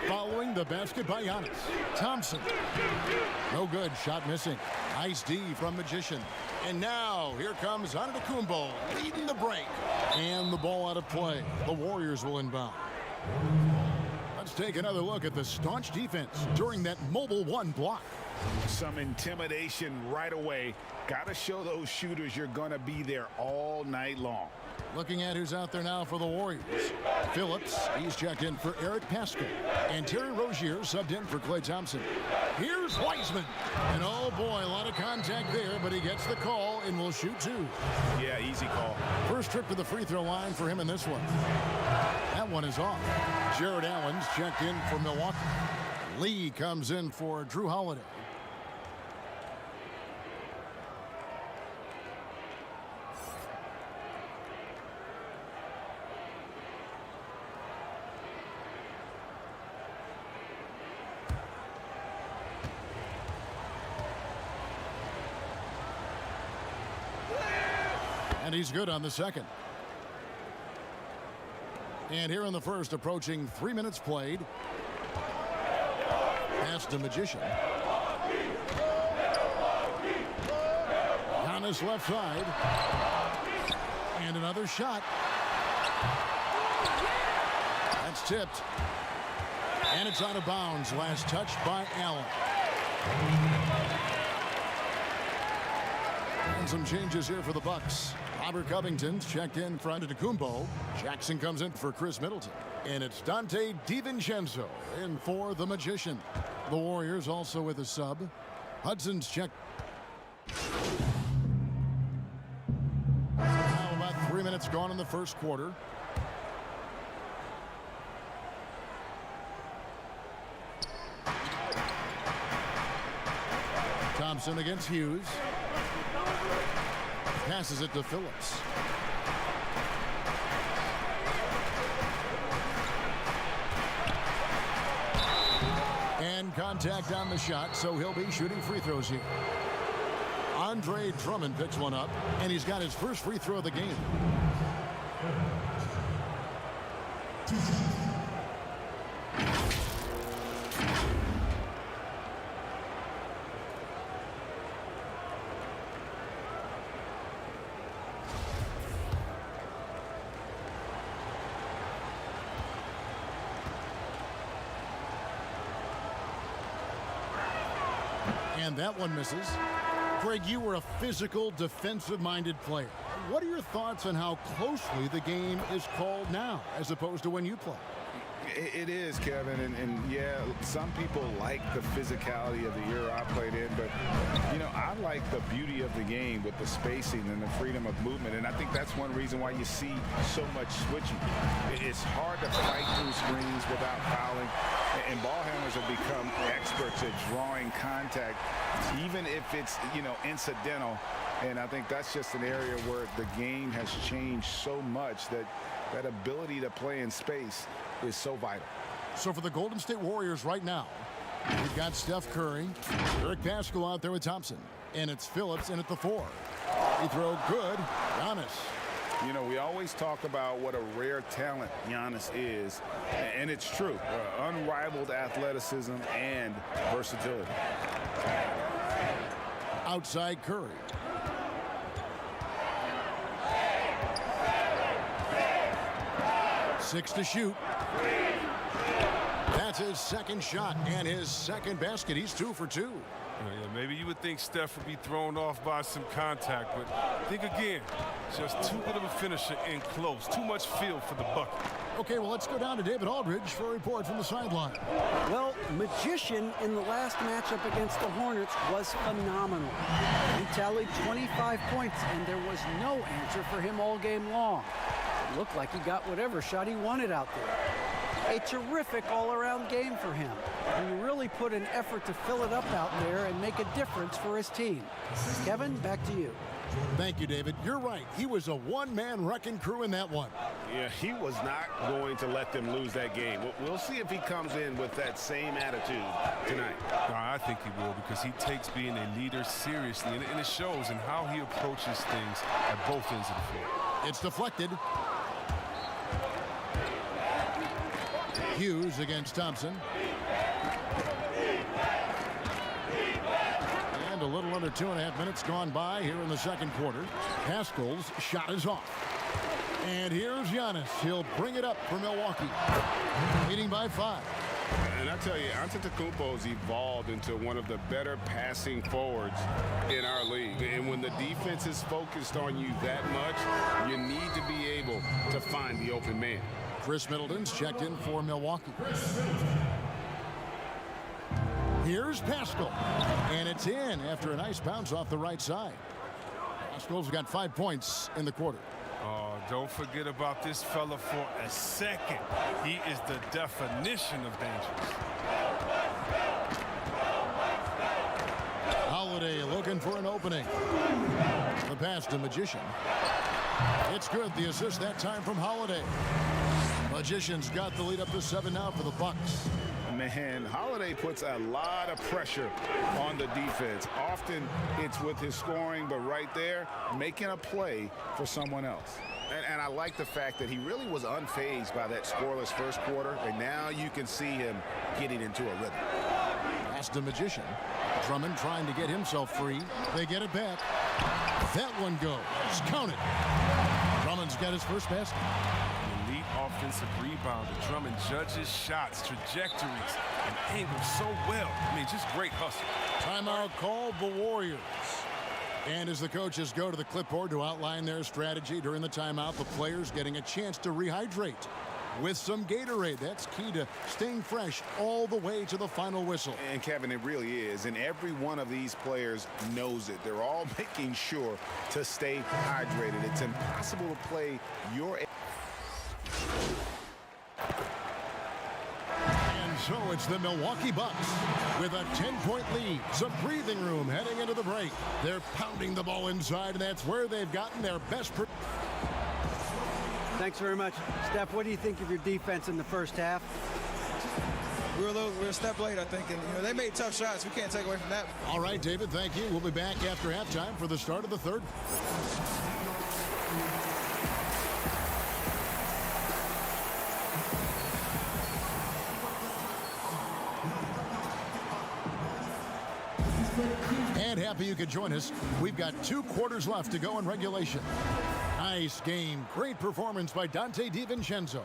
Following the basket by Giannis. Thompson. No good. Shot missing. Nice D from Magician. And now, here comes Antetokounmpo leading the break. And the ball out of play. The Warriors will inbound. Let's take another look at the staunch defense during that mobile 1 block. Some intimidation right away. Got to show those shooters you're going to be there all night long. Looking at who's out there now for the Warriors. Phillips, he's checked in for Eric Pascal. And Terry Rozier subbed in for Klay Thompson. Here's Wiseman. And oh boy, a lot of contact there, but he gets the call and will shoot 2. Yeah, easy call. First trip to the free throw line for him in this one. That one is off. Jared Allen's checked in for Milwaukee. Lee comes in for Drew Holiday. And he's good on the second. And here in the first, approaching 3 minutes played. Pass to Magician. Giannis left side. And another shot. That's tipped. And it's out of bounds. Last touch by Allen. And some changes here for the Bucks. Robert Covington's checked in for Antetokounmpo. Jackson comes in for Chris Middleton. And it's Dante DiVincenzo in for the Magician. The Warriors also with a sub. Hudson's check. Now about 3 minutes gone in the first quarter. Thompson against Hughes. Passes it to Phillips. And contact on the shot, so he'll be shooting free throws here. Andre Drummond picks one up, and he's got his first free throw of the game. And that one misses. Greg, you were a physical, defensive-minded player. What are your thoughts on how closely the game is called now as opposed to when you play? It is, Kevin, and yeah, some people like the physicality of the era I played in, but, you know, I like the beauty of the game with the spacing and the freedom of movement, and I think that's one reason why you see so much switching. It's hard to fight through screens without fouling, and ball handlers have become experts at drawing contact, even if it's, you know, incidental, and I think that's just an area where the game has changed so much that that ability to play in space is so vital. So for the Golden State Warriors right now, we've got Steph Curry, Eric Paschal out there with Thompson, and it's Phillips in at the 4. He throw good. Giannis. You know, we always talk about what a rare talent Giannis is, and it's true. Unrivaled athleticism and versatility. Outside Curry. Six to shoot. That's his second shot and his second basket. He's 2 for 2. Yeah, maybe you would think Steph would be thrown off by some contact, but think again. Just too good of a finisher in close. Too much feel for the bucket. Okay, well, let's go down to David Aldridge for a report from the sideline. Well, Magician in the last matchup against the Hornets was phenomenal. He tallied 25 points, and there was no answer for him all game long. It looked like he got whatever shot he wanted out there. A terrific all-around game for him. He really put an effort to fill it up out there and make a difference for his team. Kevin, back to you. Thank you, David. You're right. He was a one-man wrecking crew in that one. Yeah, he was not going to let them lose that game. We'll see if he comes in with that same attitude tonight. I think he will, because he takes being a leader seriously, and it shows in how he approaches things at both ends of the floor. It's deflected. Hughes against Thompson. And a little under 2.5 minutes gone by here in the second quarter. Paschal's shot is off. And here's Giannis. He'll bring it up for Milwaukee. Leading by 5. And I tell you, Antetokounmpo's evolved into one of the better passing forwards in our league. And when the defense is focused on you that much, you need to be able to find the open man. Chris Middleton's checked in for Milwaukee. Here's Paschal. And it's in after a nice bounce off the right side. Paschal's got 5 points in the quarter. Oh, don't forget about this fella for a second. He is the definition of dangerous. Holiday looking for an opening. The pass to Magician. It's good. The assist that time from Holiday. Magician's got the lead up to 7 now for the Bucks. Man, Holiday puts a lot of pressure on the defense. Often it's with his scoring, but right there, making a play for someone else. And I like the fact that he really was unfazed by that scoreless first quarter, and now you can see him getting into a rhythm. Pass to Magician. Drummond trying to get himself free. They get it back. That one goes. Count it. Drummond's got his first basket. Elite offensive rebounder. Drummond judges shots, trajectories, and angles so well. I mean, just great hustle. Timeout called the Warriors. And as the coaches go to the clipboard to outline their strategy during the timeout, the players getting a chance to rehydrate. with some Gatorade. That's key to staying fresh all the way to the final whistle. And Kevin, it really is. And every one of these players knows it. They're all making sure to stay hydrated. It's impossible to play your... And so it's the Milwaukee Bucks with a 10-point lead. Some breathing room heading into the break. They're pounding the ball inside, and that's where they've gotten their best... Thanks very much. Steph, what do you think of your defense in the first half? We were a step late, I think, and they made tough shots. We can't take away from that. All right, David, thank you. We'll be back after halftime for the start of the third. And happy you could join us. We've got 2 quarters left to go in regulation. Nice game. Great performance by Dante DiVincenzo.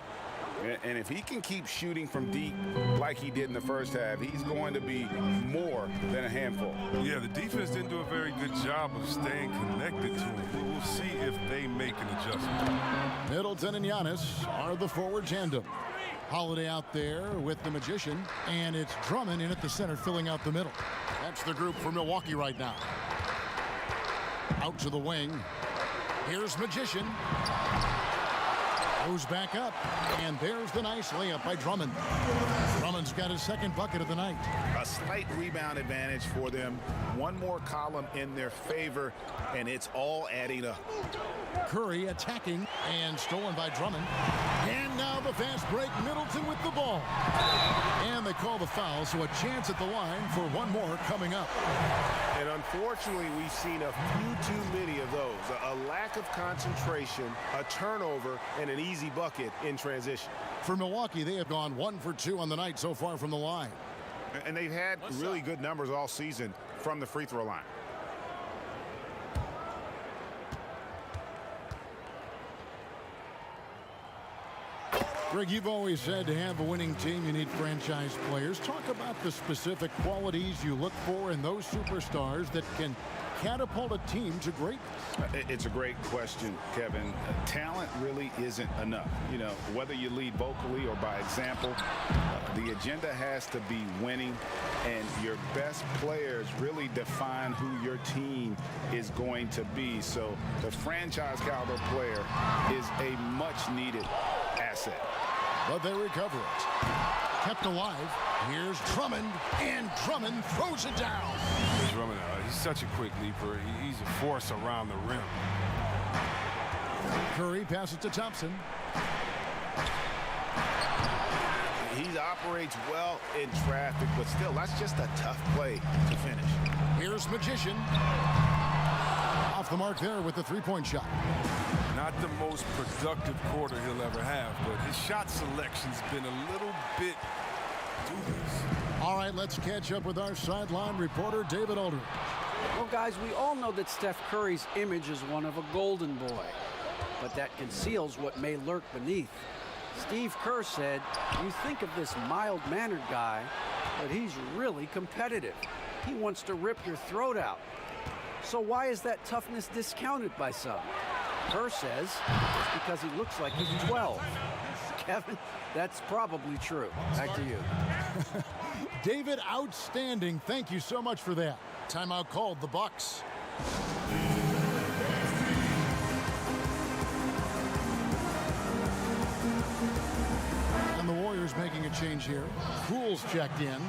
And if he can keep shooting from deep like he did in the first half, he's going to be more than a handful. Yeah, the defense didn't do a very good job of staying connected to him. We'll see if they make an adjustment. Middleton and Giannis are the forward tandem. Holiday out there with the Magician, and it's Drummond in at the center filling out the middle. That's the group for Milwaukee right now. Out to the wing. Here's Magician. Goes back up, and there's the nice layup by Drummond. Drummond's got his second bucket of the night. A slight rebound advantage for them. One more column in their favor, and it's all adding up. Curry attacking, and stolen by Drummond. And now the fast break, Middleton with the ball. And they call the foul, so a chance at the line for one more coming up. And unfortunately, we've seen a few too many of those. A lack of concentration, a turnover, and an easy bucket in transition. For Milwaukee, they have gone 1 for 2 on the night so far from the line. And they've had really good numbers all season from the free throw line. Greg, you've always said to have a winning team, you need franchise players. Talk about the specific qualities you look for in those superstars that can catapult a team to greatness. It's a great question, Kevin. Talent really isn't enough. You know, whether you lead vocally or by example, the agenda has to be winning, and your best players really define who your team is going to be. So the franchise caliber player is a much needed asset. But they recover it. Kept alive. Here's Drummond, and Drummond throws it down. Drummond, he's such a quick leaper. He's a force around the rim. Curry passes to Thompson. He operates well in traffic, but still, that's just a tough play to finish. Here's Magician. Off the mark there with the three-point shot. Not the most productive quarter he'll ever have, but his shot selection's been a little bit dubious. All right, let's catch up with our sideline reporter, David Aldridge. Well, guys, we all know that Steph Curry's image is one of a golden boy, but that conceals what may lurk beneath. Steve Kerr said, you think of this mild-mannered guy, but he's really competitive. He wants to rip your throat out. So why is that toughness discounted by some? Kerr says it's because he looks like he's 12. Kevin, that's probably true. Back to you. David, outstanding. Thank you so much for that. Timeout called, the Bucks. And the Warriors making a change here. Poole's checked in.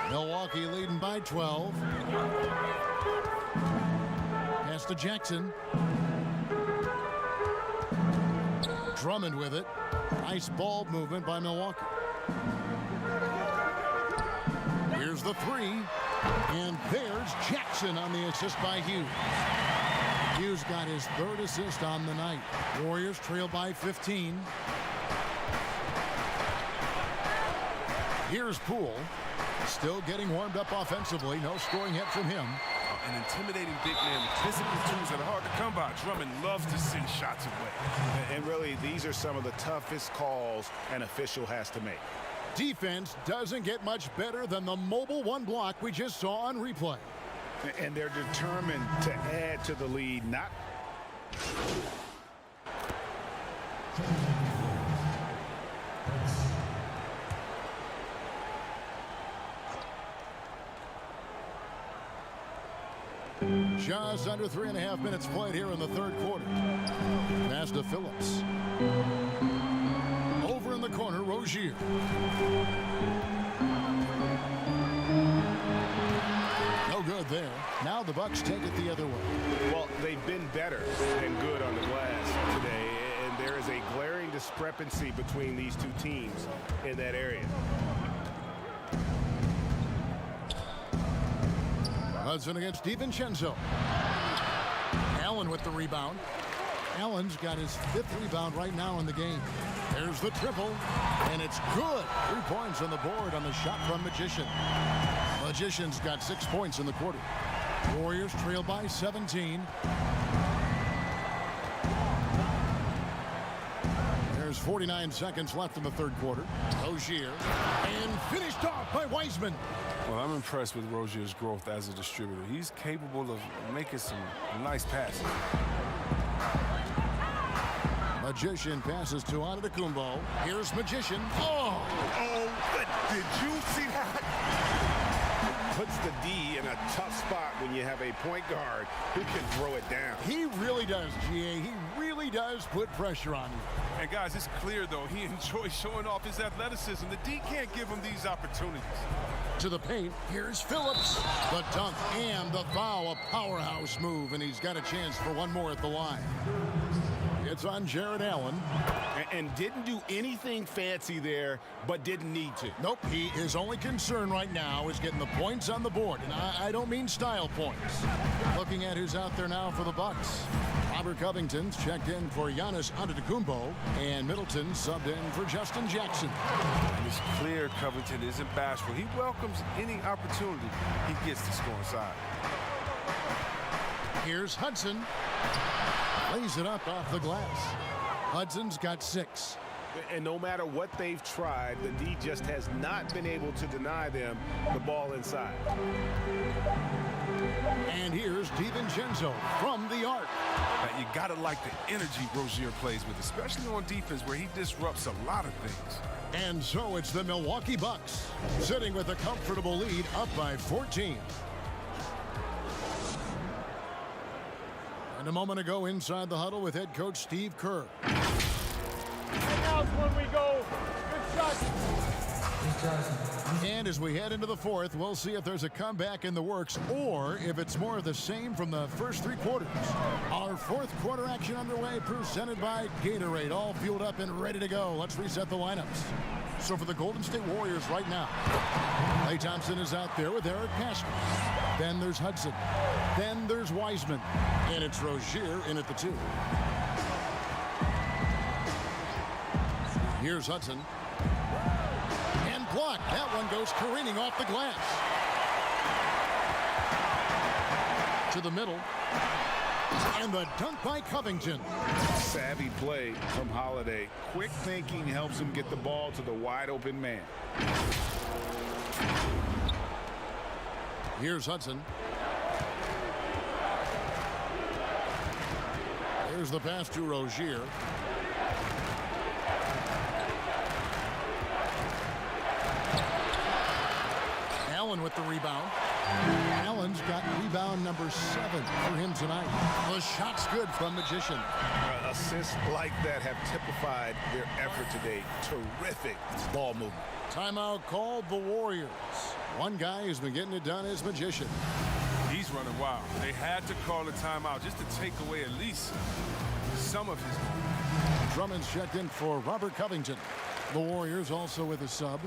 Milwaukee leading by 12. Pass to Jackson. Drummond with it. Nice ball movement by Milwaukee. Here's the three. And there's Jackson on the assist by Hughes. Hughes got his third assist on the night. Warriors trail by 15. Here's Poole. Still getting warmed up offensively. No scoring hit from him. An intimidating big man with physical tools that are hard to come by. Drummond loves to send shots away. And really, these are some of the toughest calls an official has to make. Defense doesn't get much better than the mobile one block we just saw on replay. And they're determined to add to the lead, not... Just under 3.5 minutes played here in the third quarter. Pass to Phillips. Over in the corner, Rozier. No good there. Now the Bucks take it the other way. Well, they've been better than good on the glass today, and there is a glaring discrepancy between these two teams in that area. Hudson against DiVincenzo. Allen with the rebound. Allen's got his 5th rebound right now in the game. There's the triple, and it's good. 3 points on the board on the shot from Magician. Magician's got 6 points in the quarter. Warriors trail by 17. There's 49 seconds left in the third quarter. Rozier, and finished off by Wiseman. Well, I'm impressed with Rozier's growth as a distributor. He's capable of making some nice passes. Magician passes to Antetokounmpo. Here's Magician. Oh, Did you see that? Puts the D in a tough spot when you have a point guard who can throw it down. he really does, GA. He really does put pressure on you. And guys, it's clear, though, he enjoys showing off his athleticism. The D can't give him these opportunities. To the paint, here's Phillips. The dunk and the foul, a powerhouse move, and he's got a chance for one more at the line. It's on Jared Allen. And didn't do anything fancy there, but didn't need to. Nope, his only concern right now is getting the points on the board, and I don't mean style points. Looking at who's out there now for the Bucks. Robert Covington's checked in for Giannis Antetokounmpo, and Middleton subbed in for Justin Jackson. And it's clear Covington isn't bashful. He welcomes any opportunity he gets to score inside. Here's Hudson. Lays it up off the glass. Hudson's got 6. And no matter what they've tried, the D just has not been able to deny them the ball inside. And here's DiVincenzo from the arc. Now, you gotta like the energy Rozier plays with, especially on defense where he disrupts a lot of things. And so it's the Milwaukee Bucks sitting with a comfortable lead up by 14. And a moment ago inside the huddle with head coach Steve Kerr. When we go, good shot. And as we head into the fourth, we'll see if there's a comeback in the works or if it's more of the same from the first 3 quarters. Our fourth quarter action underway, presented by Gatorade, all fueled up and ready to go. Let's reset the lineups. So for the Golden State Warriors right now, Klay Thompson is out there with Eric Pascal. Then there's Hudson. Then there's Wiseman. And it's Rozier in at the 2. Here's Hudson. And blocked. That one goes careening off the glass. To the middle. And the dunk by Covington. Savvy play from Holiday. Quick thinking helps him get the ball to the wide open man. Here's Hudson. Here's the pass to Rozier. Allen with the rebound. Allen's got rebound number 7 for him tonight. The shot's good from Magician. Assists like that have typified their effort today. Terrific ball movement. Timeout called the Warriors. One guy who's been getting it done is Magician. He's running wild. They had to call a timeout just to take away at least some of his moment. Drummond's checked in for Robert Covington. The Warriors also with a sub.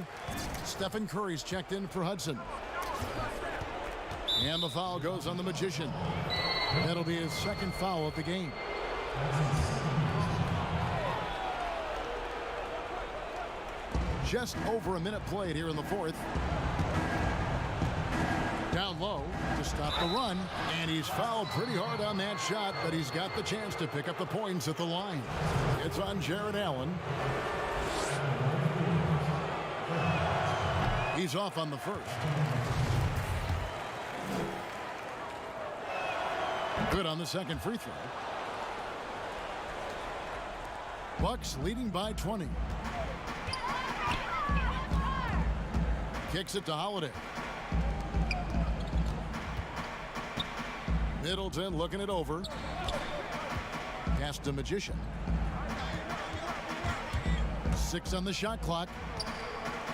Stephen Curry's checked in for Hudson. And the foul goes on the Magician. That'll be his 2nd foul of the game. Just over a minute played here in the fourth. Down low to stop the run, and he's fouled pretty hard on that shot, but he's got the chance to pick up the points at the line. It's on Jared Allen. He's off on the first. Good on the second free throw. Bucks leading by 20. Kicks it to Holiday. Middleton looking it over. Pass to Magician. 6 on the shot clock.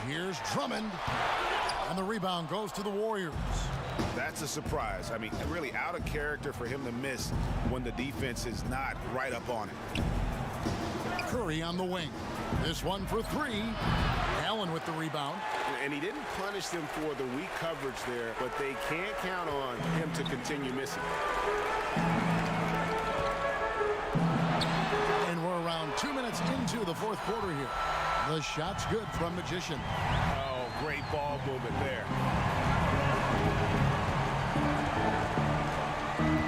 Here's Drummond. And the rebound goes to the Warriors. That's a surprise. I mean, really out of character for him to miss when the defense is not right up on it. Curry on the wing. This one for 3. Allen with the rebound. And he didn't punish them for the weak coverage there, but they can't count on him to continue missing. And we're around 2 minutes into the fourth quarter here. The shot's good from Magician. Oh, great ball movement there.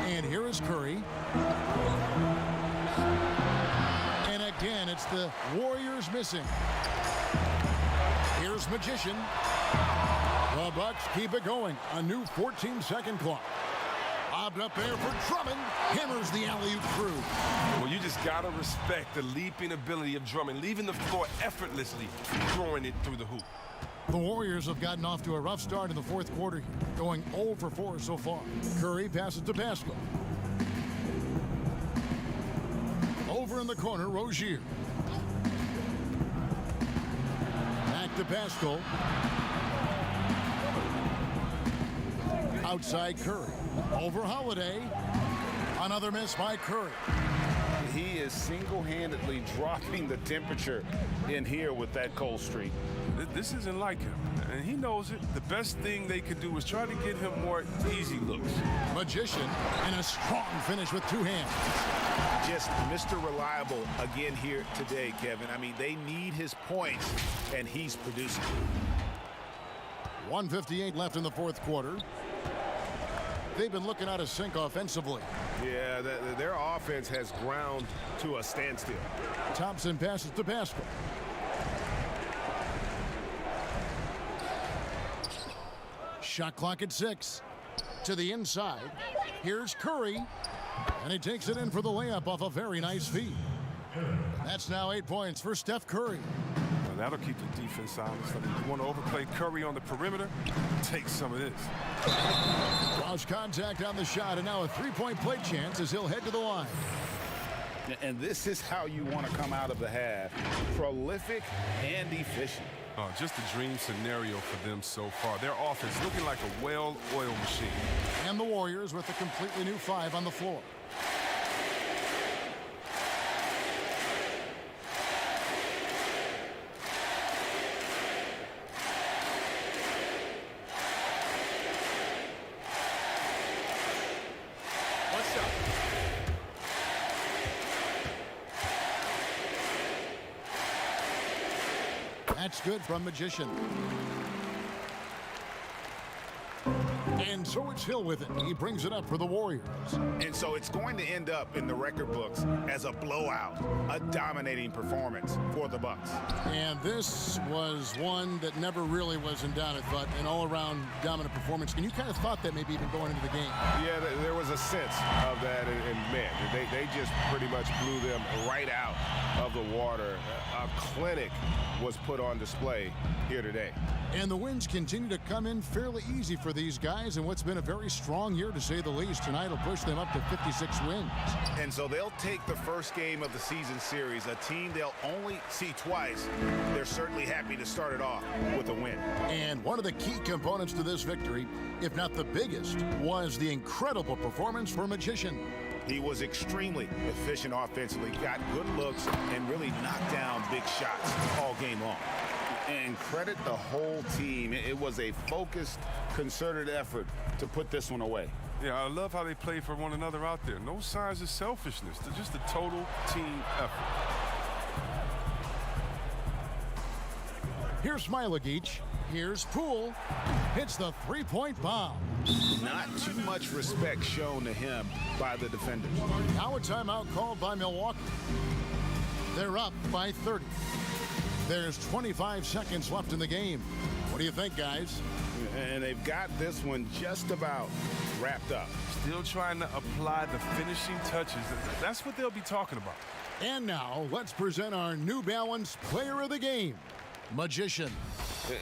And here is Curry. And again, it's the Warriors missing. Here's Magician. The Bucks keep it going. A new 14-second clock. Lobbed up there for Drummond. Hammers the alley-oop through. Well, you just got to respect the leaping ability of Drummond, leaving the floor effortlessly, throwing it through the hoop. The Warriors have gotten off to a rough start in the fourth quarter here, going 0 for 4 so far. Curry passes to Pascal. Over in the corner, Rozier. Back to Pascal. Outside Curry. Over Holiday. Another miss by Curry. He is single-handedly dropping the temperature in here with that cold streak. This isn't like him, and he knows it. The best thing they could do is try to get him more easy looks. Magician, and a strong finish with 2 hands. Just Mr. Reliable again here today, Kevin. I mean, they need his points, and he's producing. 1:58 left in the fourth quarter. They've been looking out of sync offensively. Yeah, their offense has ground to a standstill. Thompson passes to Pascal. Shot clock at 6. To the inside. Here's Curry. And he takes it in for the layup off a very nice feed. That's now 8 points for Steph Curry. Well, that'll keep the defense honest. If you want to overplay Curry on the perimeter, take some of this. Lost contact on the shot, and now a 3-point play chance as he'll head to the line. And this is how you want to come out of the half. Prolific and efficient. Oh, just a dream scenario for them so far. Their offense looking like a well-oiled machine. And the Warriors with a completely new 5 on the floor. What's up? That's good from Magician. And so it's Hill with it. He brings it up for the Warriors. And so it's going to end up in the record books as a blowout, a dominating performance for the Bucks. And this was one that never really was in doubt, I thought, an all-around dominant performance. And you kind of thought that maybe even going into the game. Yeah, there was a sense of that, and man, they just pretty much blew them right out of the water. A clinic was put on display here today. And the wins continue to come in fairly easy for these guys, and what's been a very strong year to say the least. Tonight will push them up to 56 wins. And so they'll take the first game of the season series, a team they'll only see twice. They're certainly happy to start it off with a win. And one of the key components to this victory, if not the biggest, was the incredible performance for Magician. He was extremely efficient offensively, got good looks, and really knocked down big shots all game long. And credit the whole team. It was a focused, concerted effort to put this one away. Yeah, I love how they play for one another out there. No signs of selfishness. They're just a total team effort. Here's Milwakee. Here's Poole. Hits the 3-point bomb. Not too much respect shown to him by the defenders. Now a timeout called by Milwaukee. They're up by 30. There's 25 seconds left in the game. What do you think, guys? And they've got this one just about wrapped up. Still trying to apply the finishing touches. That's what they'll be talking about. And now, let's present our New Balance Player of the Game, Magician.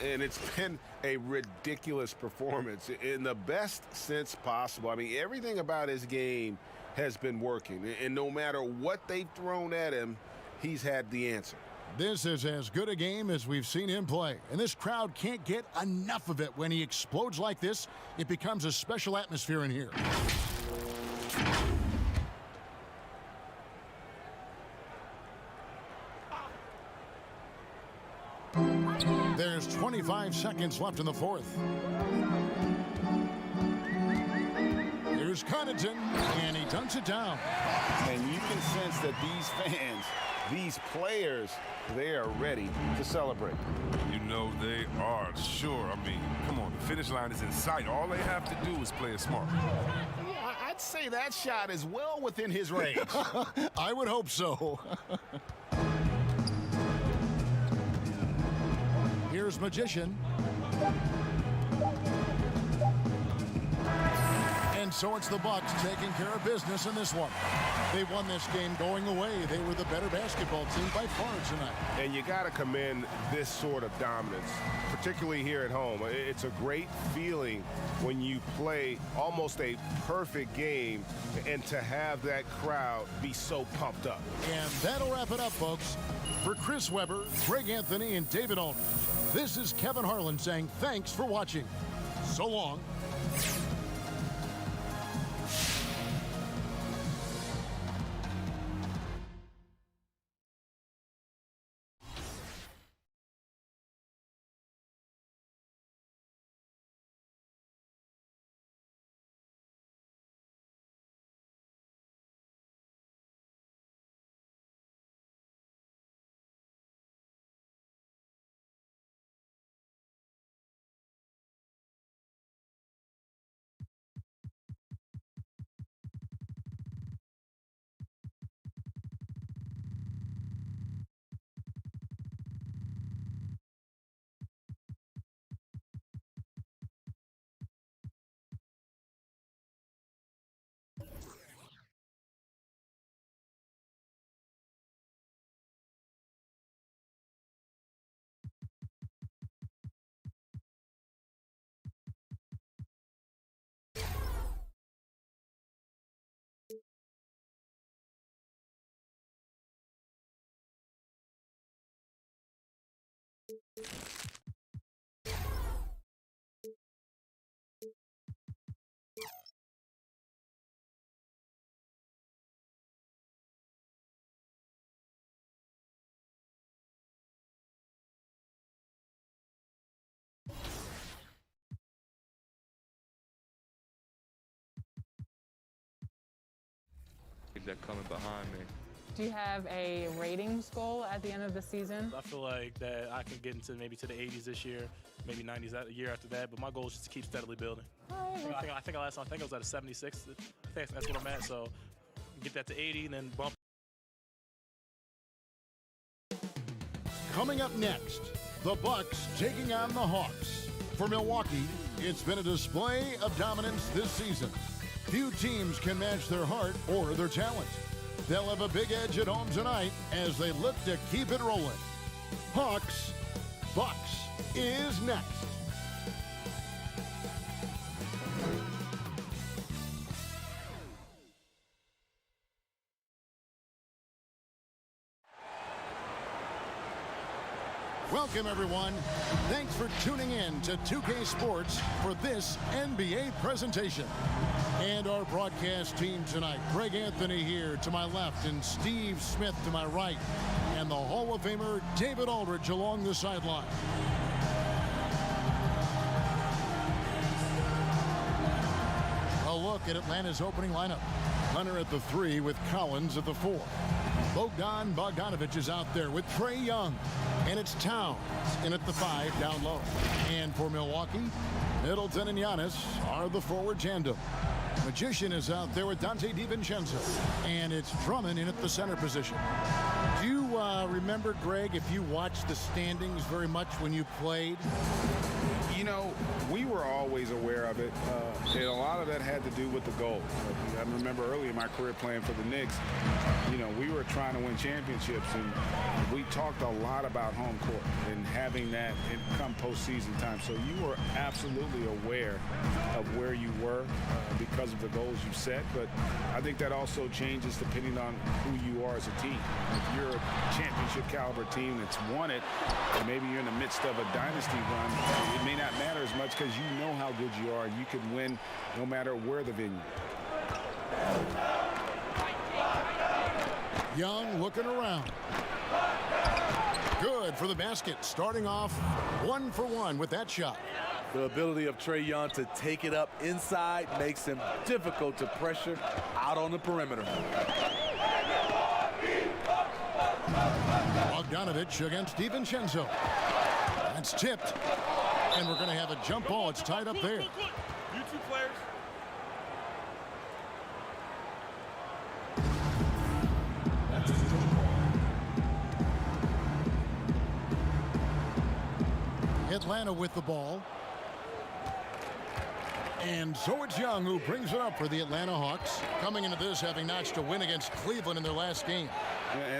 And it's been a ridiculous performance in the best sense possible. I mean, everything about his game has been working, and no matter what they've thrown at him, he's had the answer. This is as good a game as we've seen him play, and this crowd can't get enough of it. When he explodes like this, it becomes a special atmosphere in here. There's 25 seconds left in the fourth. Here's Connaughton, and he dunks it down. And you can sense that these fans, these players, they are ready to celebrate. You know they are, sure. I mean, come on, the finish line is in sight. All they have to do is play it smart. Yeah, I'd say that shot is well within his range. I would hope so. Here's Magician. And so it's the Bucks taking care of business in this one. They won this game going away. They were the better basketball team by far tonight. And you got to commend this sort of dominance, particularly here at home. It's a great feeling when you play almost a perfect game and to have that crowd be so pumped up. And that'll wrap it up, folks. For Chris Webber, Greg Anthony, and David Aldridge, this is Kevin Harlan saying thanks for watching. So long. That coming behind me. Do you have a ratings goal at the end of the season? I feel like that I can get into maybe to the 80s this year, maybe 90s that year after that, but my goal is just to keep steadily building. I think last time I was at a 76. I think that's what I'm at, so get that to 80 and then bump. Coming up next, the Bucks taking on the Hawks. For Milwaukee, it's been a display of dominance this season. Few teams can match their heart or their talent. They'll have a big edge at home tonight as they look to keep it rolling. Hawks, Bucks is next. Welcome, everyone. Thanks for tuning in to 2K Sports for this NBA presentation. And our broadcast team tonight, Greg Anthony here to my left and Steve Smith to my right, and the Hall of Famer David Aldridge along the sideline. A look at Atlanta's opening lineup. Hunter at the 3 with Collins at the 4. Bogdan Bogdanovic is out there with Trae Young. And it's Towns in at the 5 down low. And for Milwaukee, Middleton and Giannis are the forward tandem. Magician is out there with Dante DiVincenzo. And it's Drummond in at the center position. Do you remember, Greg, if you watched the standings very much when you played? You know, we were always aware of it, and a lot of that had to do with the goal. I remember early in my career playing for the Knicks, you know, we were trying to win championships, and we talked a lot about home court and having that come postseason time. So you were absolutely aware of where you were because of the goals you set, but I think that also changes depending on who you are as a team. If you're a championship caliber team that's won it, and maybe you're in the midst of a dynasty run, it may not matter as much because you know how good you are. You can win no matter where the venue. Young looking around. Good for the basket, starting off 1 for 1 with that shot. The ability of Trae Young to take it up inside makes him difficult to pressure out on the perimeter. Bogdanovich against DiVincenzo. That's tipped. And we're going to have a jump ball. It's tied up there. You two players. Atlanta with the ball. And so it's Young who brings it up for the Atlanta Hawks, coming into this having notched a win against Cleveland in their last game.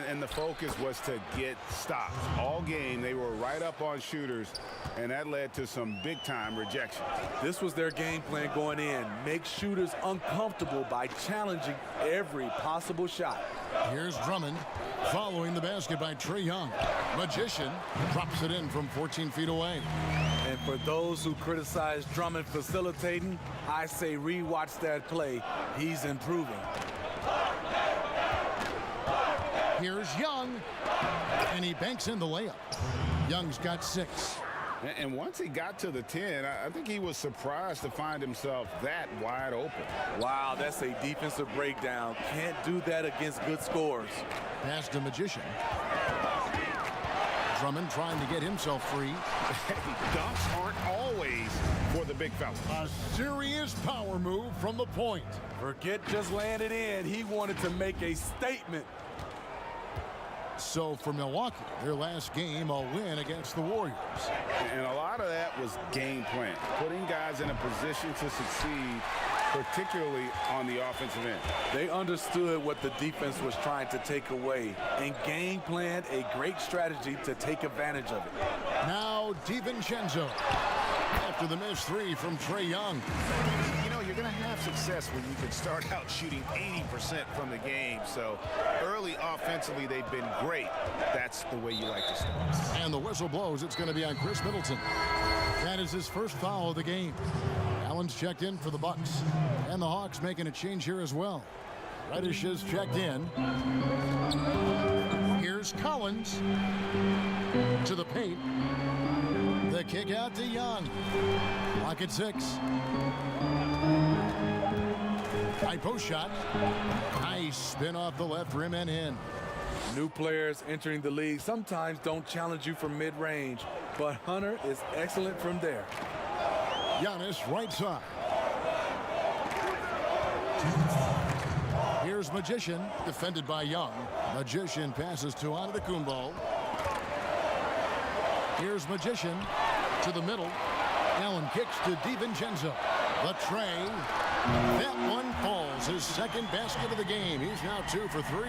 And the focus was to get stops. All game, they were right up on shooters, and that led to some big-time rejections. This was their game plan going in. Make shooters uncomfortable by challenging every possible shot. Here's Drummond following the basket by Trae Young. Magician drops it in from 14 feet away. And for those who criticize Drummond facilitating, I say rewatch that play. He's improving. Here's Young, and he banks in the layup. Young's got 6. And once he got to the 10, I think he was surprised to find himself that wide open. Wow, that's a defensive breakdown. Can't do that against good scorers. Pass to Magician. Drummond trying to get himself free. Dunks aren't always for the big fella. A serious power move from the point. Forget just laying it in. He wanted to make a statement. So for Milwaukee, their last game, a win against the Warriors. And a lot of that was game plan, putting guys in a position to succeed, particularly on the offensive end. They understood what the defense was trying to take away and game planned a great strategy to take advantage of it. Now DiVincenzo after the missed 3 from Trae Young. You know, you're going to have success when you can start out shooting 80% from the game. So early offensively, they've been great. That's the way you like to start. And the whistle blows. It's going to be on Chris Middleton. That is his first foul of the game. Allen's checked in for the Bucks. And the Hawks making a change here as well. Reddish is checked in. Here's Collins to the paint. The kick out to Young. Lock at 6. High post shot. Nice spin off the left rim and in. New players entering the league sometimes don't challenge you from mid-range, but Hunter is excellent from there. Giannis right side. Here's Magician, defended by Young. Magician passes to Antetokounmpo. Here's Magician to the middle. Allen kicks to DiVincenzo. The tray. That one falls. His second basket of the game. He's now 2 for 3.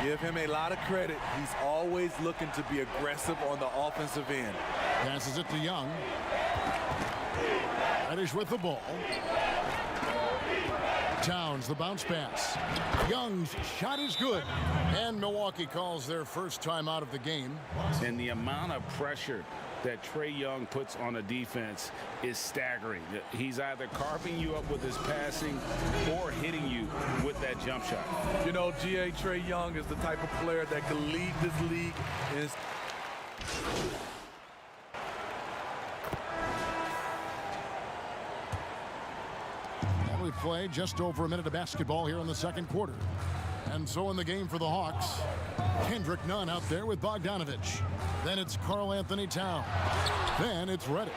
Give him a lot of credit. He's always looking to be aggressive on the offensive end. Passes it to Young. Reddish with the ball. Towns the bounce pass. Young's shot is good. And Milwaukee calls their first time out of the game. And the amount of pressure that Trae Young puts on a defense is staggering. He's either carving you up with his passing or hitting you with that jump shot. You know, G.A. Trae Young is the type of player that can lead this league in We play just over a minute of basketball here in the second quarter. And so in the game for the Hawks, Kendrick Nunn out there with Bogdanovich. Then it's Karl Anthony Towns. Then it's Reddish.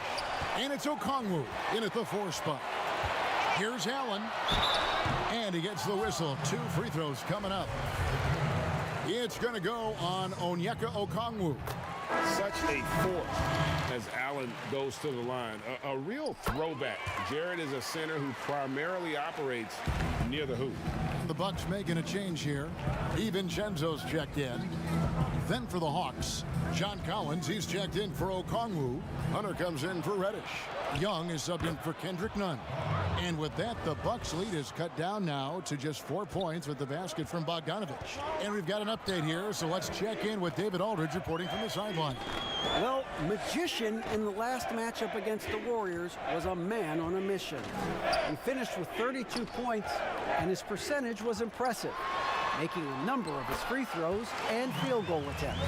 And it's Okongwu in at the 4 spot. Here's Allen. And he gets the whistle. 2 free throws coming up. It's going to go on Onyeka Okongwu. Such a force as Allen goes to the line. A real throwback. Jared is a center who primarily operates near the hoop. The Bucks making a change here. DiVincenzo's checked in. Then for the Hawks, John Collins, he's checked in for Okongwu. Hunter comes in for Reddish. Young is subbed in for Kendrick Nunn. And with that, the Bucks lead is cut down now to just 4 points with the basket from Bogdanovich. And we've got an update here, so let's check in with David Aldridge reporting from the sideline. Well, Magician in the last matchup against the Warriors was a man on a mission. He finished with 32 points, and his percentage was impressive, making a number of his free throws and field goal attempts.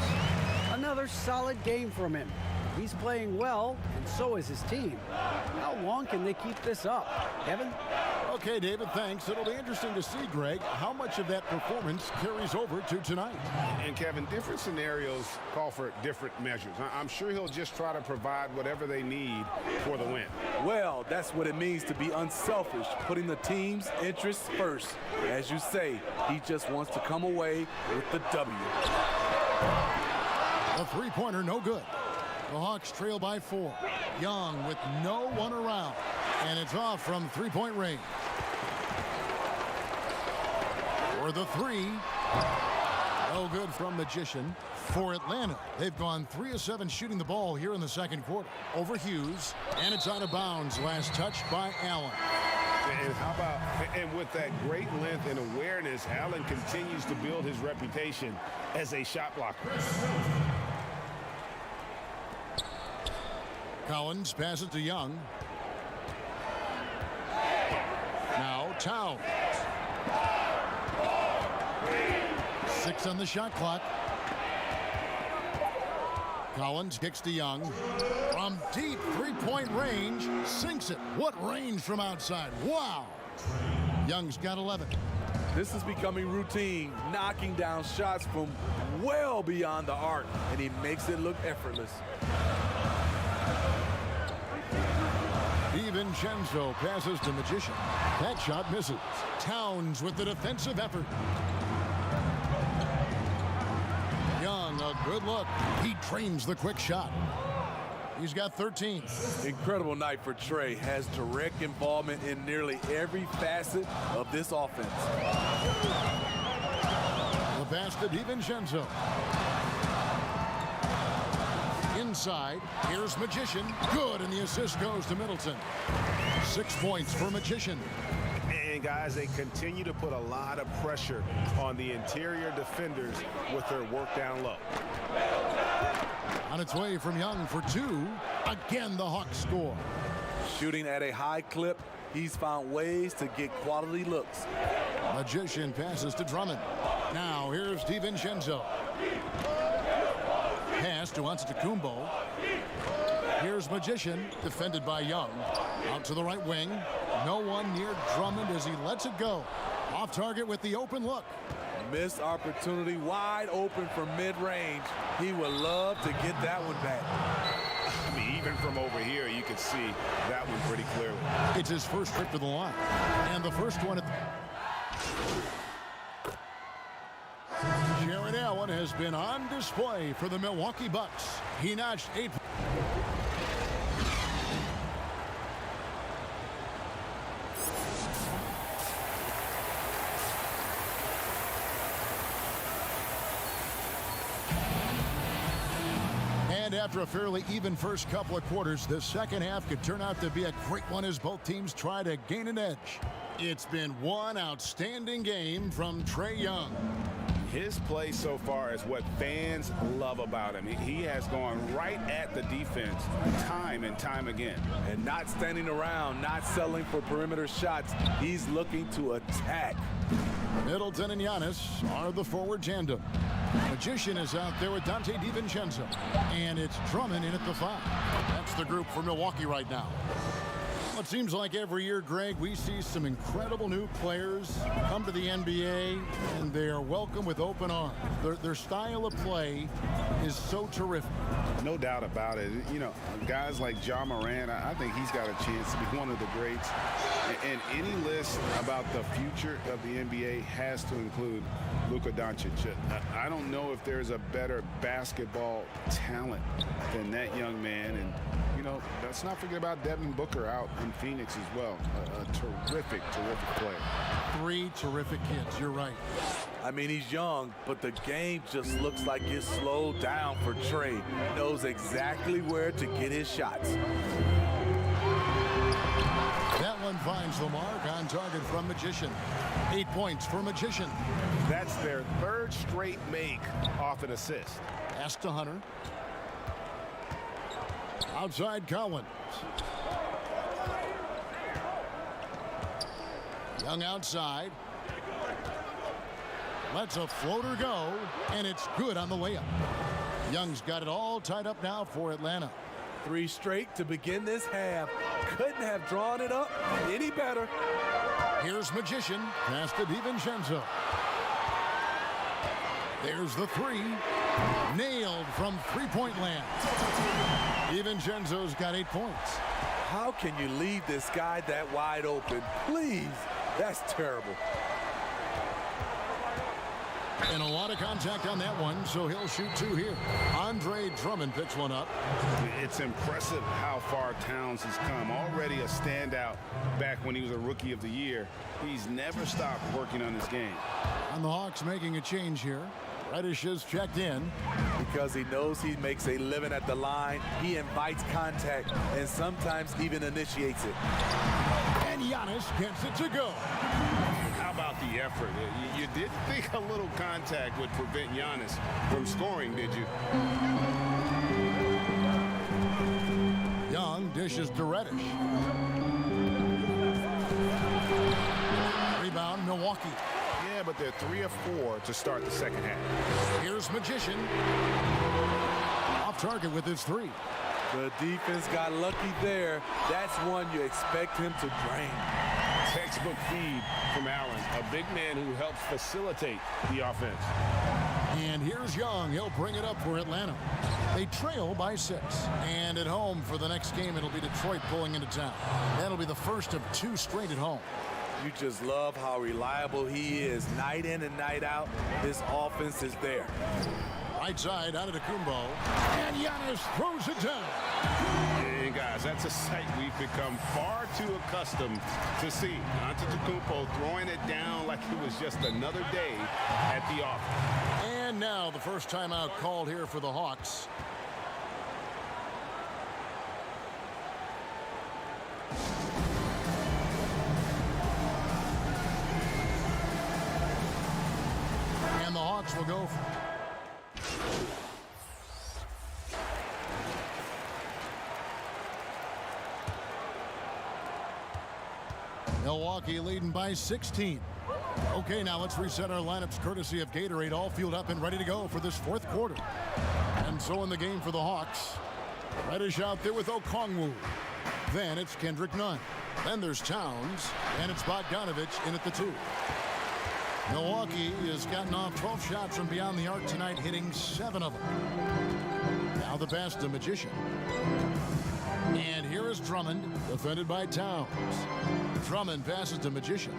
Another solid game from him. He's playing well, and so is his team. How long can they keep this up? Kevin? Okay, David, thanks. It'll be interesting to see, Greg, how much of that performance carries over to tonight. And Kevin, different scenarios call for different measures. I'm sure he'll just try to provide whatever they need for the win. Well, that's what it means to be unselfish, putting the team's interests first. As you say, he just wants to come away with the W. A three-pointer, no good. The Hawks trail by 4. Young with no one around. And it's off from three-point range. For the three. No good from Magician. For Atlanta, they've gone 3 of 7 shooting the ball here in the second quarter. Over Hughes. And it's out of bounds. Last touch by Allen. And how about, and with that great length and awareness, Allen continues to build his reputation as a shot blocker. Collins passes to Young. Now Towns. 6 on the shot clock. Collins kicks to Young. From deep three-point range, sinks it. What range from outside. Wow. Young's got 11. This is becoming routine, knocking down shots from well beyond the arc, and he makes it look effortless. DiVincenzo passes to Magician. That shot misses. Towns with the defensive effort. Young, a good look. He trains the quick shot. He's got 13. Incredible night for Trey. Has direct involvement in nearly every facet of this offense. The pass to DiVincenzo. Inside, here's Magician. Good, and the assist goes to Middleton. 6 points for Magician. And guys, they continue to put a lot of pressure on the interior defenders with their work down low. On its way from Young for 2. Again, the Hawks score. Shooting at a high clip, he's found ways to get quality looks. Magician passes to Drummond. Now, here's DiVincenzo. Pass to Antetokounmpo. Here's Magician, defended by Young. Out to the right wing. No one near Drummond as he lets it go. Off target with the open look. Missed opportunity, wide open from mid-range. He would love to get that one back. I mean, even from over here, you can see that one pretty clearly. It's his first trip to the line. And the first one at Jared Allen has been on display for the Milwaukee Bucks. He notched 8. And after a fairly even first couple of quarters, the second half could turn out to be a great one as both teams try to gain an edge. It's been one outstanding game from Trae Young. His play so far is what fans love about him. He has gone right at the defense time and time again. And not standing around, not settling for perimeter shots. He's looking to attack. Middleton and Giannis are the forward tandem. Magician is out there with Dante DiVincenzo. And it's Drummond in at the 5. That's the group for Milwaukee right now. Well, it seems like every year, Greg, we see some incredible new players come to the NBA, and they are welcome with open arms. Their style of play is so terrific. No doubt about it. You know, guys like Ja Morant, I think he's got a chance to be one of the greats. And any list about the future of the NBA has to include Luka Doncic. I don't know if there's a better basketball talent than that young man. And, you know, let's not forget about Devin Booker out in Phoenix as well. A terrific, terrific player. 3 terrific kids, you're right. I mean, he's young, but the game just looks like it's slowed down for Trey. He knows exactly where to get his shots. That one finds the mark, on target from Magician. 8 points for Magician. That's their 3rd straight make off an assist. Pass to Hunter. Outside Collins. Young outside. Lets a floater go, and it's good on the layup. Young's got it all tied up now for Atlanta. 3 straight to begin this half. Couldn't have drawn it up any better. Here's Magician. Pass to DiVincenzo. There's the 3. Nailed from three-point land. DiVincenzo's got 8 points. How can you leave this guy that wide open? Please. That's terrible. And a lot of contact on that one, so he'll shoot 2 here. Andre Drummond picks one up. It's impressive how far Towns has come. Already a standout back when he was a Rookie of the Year. He's never stopped working on his game. And the Hawks making a change here. Reddish is checked in. Because he knows he makes a living at the line, he invites contact and sometimes even initiates it. And Giannis gets it to go. How about the effort? You didn't think a little contact would prevent Giannis from scoring, did you? Young dishes to Reddish. Rebound, Milwaukee. Yeah, but they're 3 of 4 to start the second half. Here's Magician. Off target with his 3. The defense got lucky there. That's one you expect him to drain. Textbook feed from Allen, a big man who helps facilitate the offense. And here's Young. He'll bring it up for Atlanta. They trail by 6. And at home for the next game, it'll be Detroit pulling into town. That'll be the first of 2 straight at home. You just love how reliable he is. Night in and night out, this offense is there. Right side, out of Antetokounmpo. And Giannis throws it down. And guys, that's a sight we've become far too accustomed to see. Antetokounmpo throwing it down like it was just another day at the office. And now the first timeout called here for the Hawks. And the Hawks will go for Milwaukee leading by 16. Okay, now let's reset our lineups courtesy of Gatorade, all fueled up and ready to go for this 4th quarter. And so in the game for the Hawks, Reddish out there with Okongwu. Then it's Kendrick Nunn. Then there's Towns, and it's Bogdanovich in at the 2. Milwaukee has gotten off 12 shots from beyond the arc tonight, hitting 7 of them. Now the pass to Magician. And here is Drummond, defended by Towns. Drummond passes to Magician.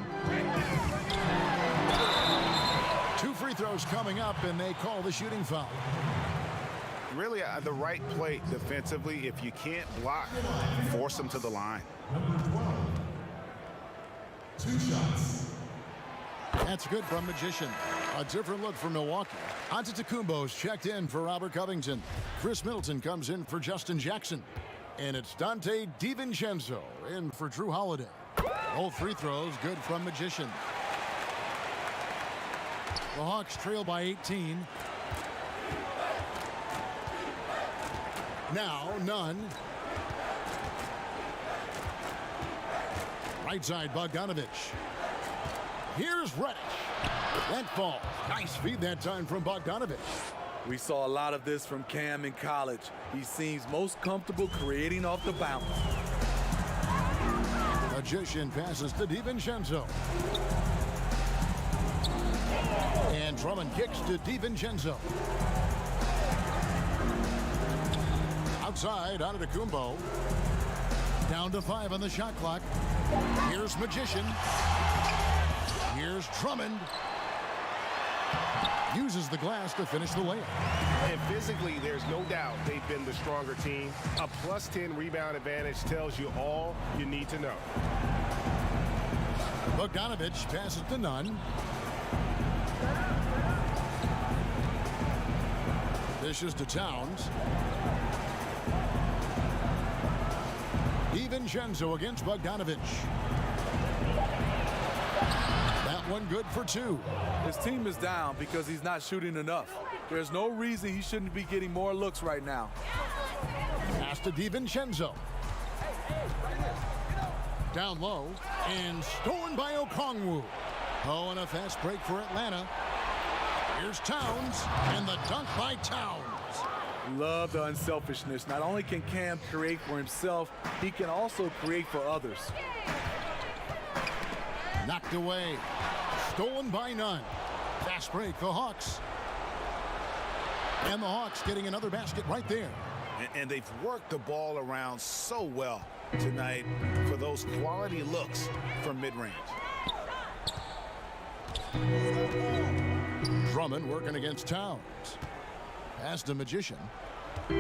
2 free throws coming up, and they call the shooting foul. Really, the right play defensively. If you can't block, force them to the line. 2 shots. That's good from Magician. A different look for Milwaukee. Antetokounmpo's checked in for Robert Covington. Chris Middleton comes in for Justin Jackson. And it's Dante DiVincenzo in for Drew Holiday. All free throws good from Magician. The Hawks trail by 18. Now Nunn. Right side Bogdanovich. Here's Reddish. That falls. Nice feed that time from Bogdanovich. We saw a lot of this from Cam in college. He seems most comfortable creating off the bounce. Magician passes to DiVincenzo. And Drummond kicks to DiVincenzo. Outside, Antetokounmpo. Down to 5 on the shot clock. Here's Magician. Here's Drummond. Uses the glass to finish the layup. And physically, there's no doubt they've been the stronger team. A +10 rebound advantage tells you all you need to know. Bogdanovich passes to Nunn. Dishes to Towns. DiVincenzo against Bogdanovich. That one good for 2. His team is down because he's not shooting enough. There's no reason he shouldn't be getting more looks right now. Pass to DiVincenzo. Down low and stolen by Okongwu. Oh, and a fast break for Atlanta. Here's Towns and the dunk by Towns. Love the unselfishness. Not only can Cam create for himself, he can also create for others. Knocked away. Stolen by Nunn. Fast break, the Hawks. And the Hawks getting another basket right there. And they've worked the ball around so well tonight for those quality looks from mid-range. Drummond working against Towns. Pass to Magician. Back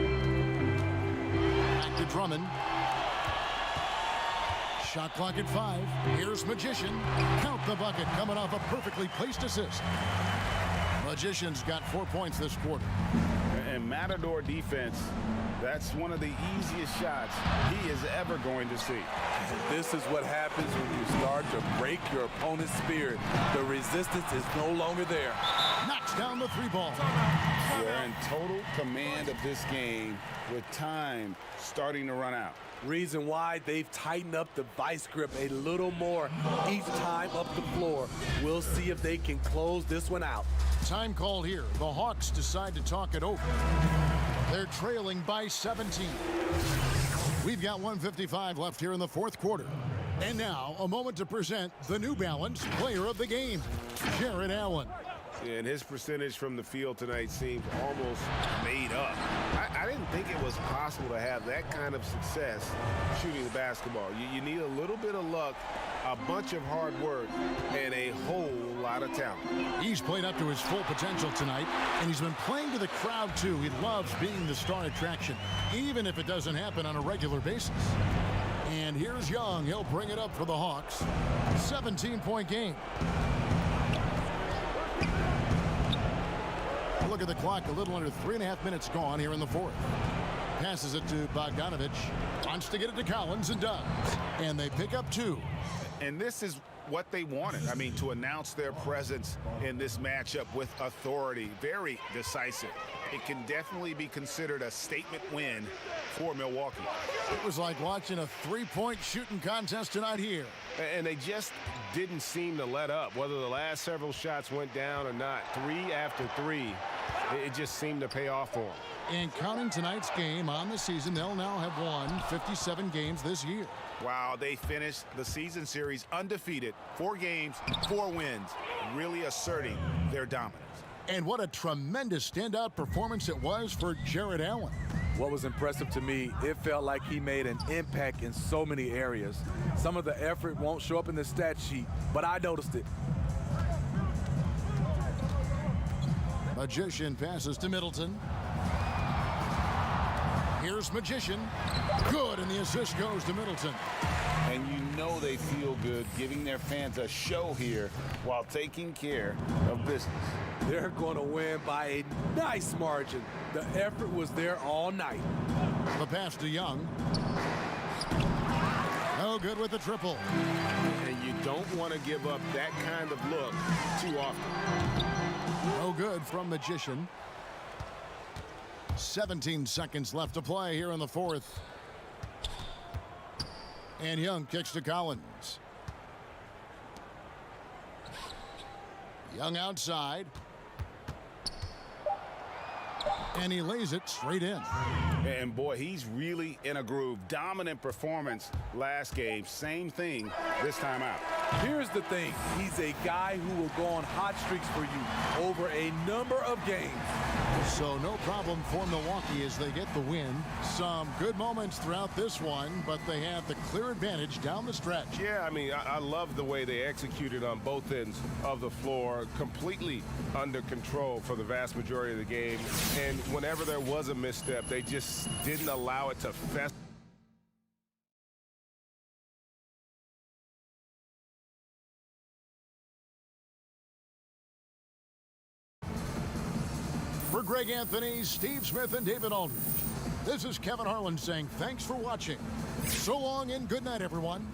to Drummond. Shot clock at 5. Here's Magician. Count the bucket coming off a perfectly placed assist. Magician's got 4 points this quarter. And Matador defense, that's one of the easiest shots he is ever going to see. This is what happens when you start to break your opponent's spirit. The resistance is no longer there. Knocks down the 3-ball. They're in total command of this game with time starting to run out. Reason why they've tightened up the vice grip a little more each time up the floor. We'll see if they can close this one out. Time call here. The Hawks decide to talk it over. They're trailing by 17. We've got 1:55 left here in the fourth quarter. And now, a moment to present the New Balance Player of the Game, Jared Allen. And his percentage from the field tonight seems almost made up. I didn't think it was possible to have that kind of success shooting the basketball. You need a little bit of luck, a bunch of hard work, and a whole lot of talent. He's played up to his full potential tonight, and he's been playing to the crowd, too. He loves being the star attraction, even if it doesn't happen on a regular basis. And here's Young. He'll bring it up for the Hawks. 17-point game. Look at the clock, a little under 3.5 minutes gone here in the fourth. Passes it to Bogdanovich. Wants to get it to Collins and does. And they pick up 2. And this is what they wanted. I mean, to announce their presence in this matchup with authority. Very decisive. It can definitely be considered a statement win for Milwaukee. It was like watching a 3-point shooting contest tonight here. And they just didn't seem to let up. Whether the last several shots went down or not, 3 after 3, it just seemed to pay off for them. And counting tonight's game on the season, they'll now have won 57 games this year. Wow, they finished the season series undefeated. 4 games, 4 wins, really asserting their dominance. And what a tremendous standout performance it was for Jared Allen. What was impressive to me, it felt like he made an impact in so many areas. Some of the effort won't show up in the stat sheet, but I noticed it. Magician passes to Middleton. Here's Magician. Good, and the assist goes to Middleton. And you know they feel good giving their fans a show here while taking care of business. They're going to win by a nice margin. The effort was there all night. The pass to Young. No good with the triple. And you don't want to give up that kind of look too often. No good from Magician. 17 seconds left to play here in the fourth. And Young kicks to Collins. Young outside. And he lays it straight in. And boy, he's really in a groove. Dominant performance last game. Same thing this time out. Here's the thing. He's a guy who will go on hot streaks for you over a number of games. So no problem for Milwaukee as they get the win. Some good moments throughout this one, but they have the clear advantage down the stretch. Yeah, I mean, I love the way they executed on both ends of the floor, completely under control for the vast majority of the game. And whenever there was a misstep, they just didn't allow it to fester. For Greg Anthony, Steve Smith, and David Aldridge, this is Kevin Harlan saying thanks for watching. So long and good night, everyone.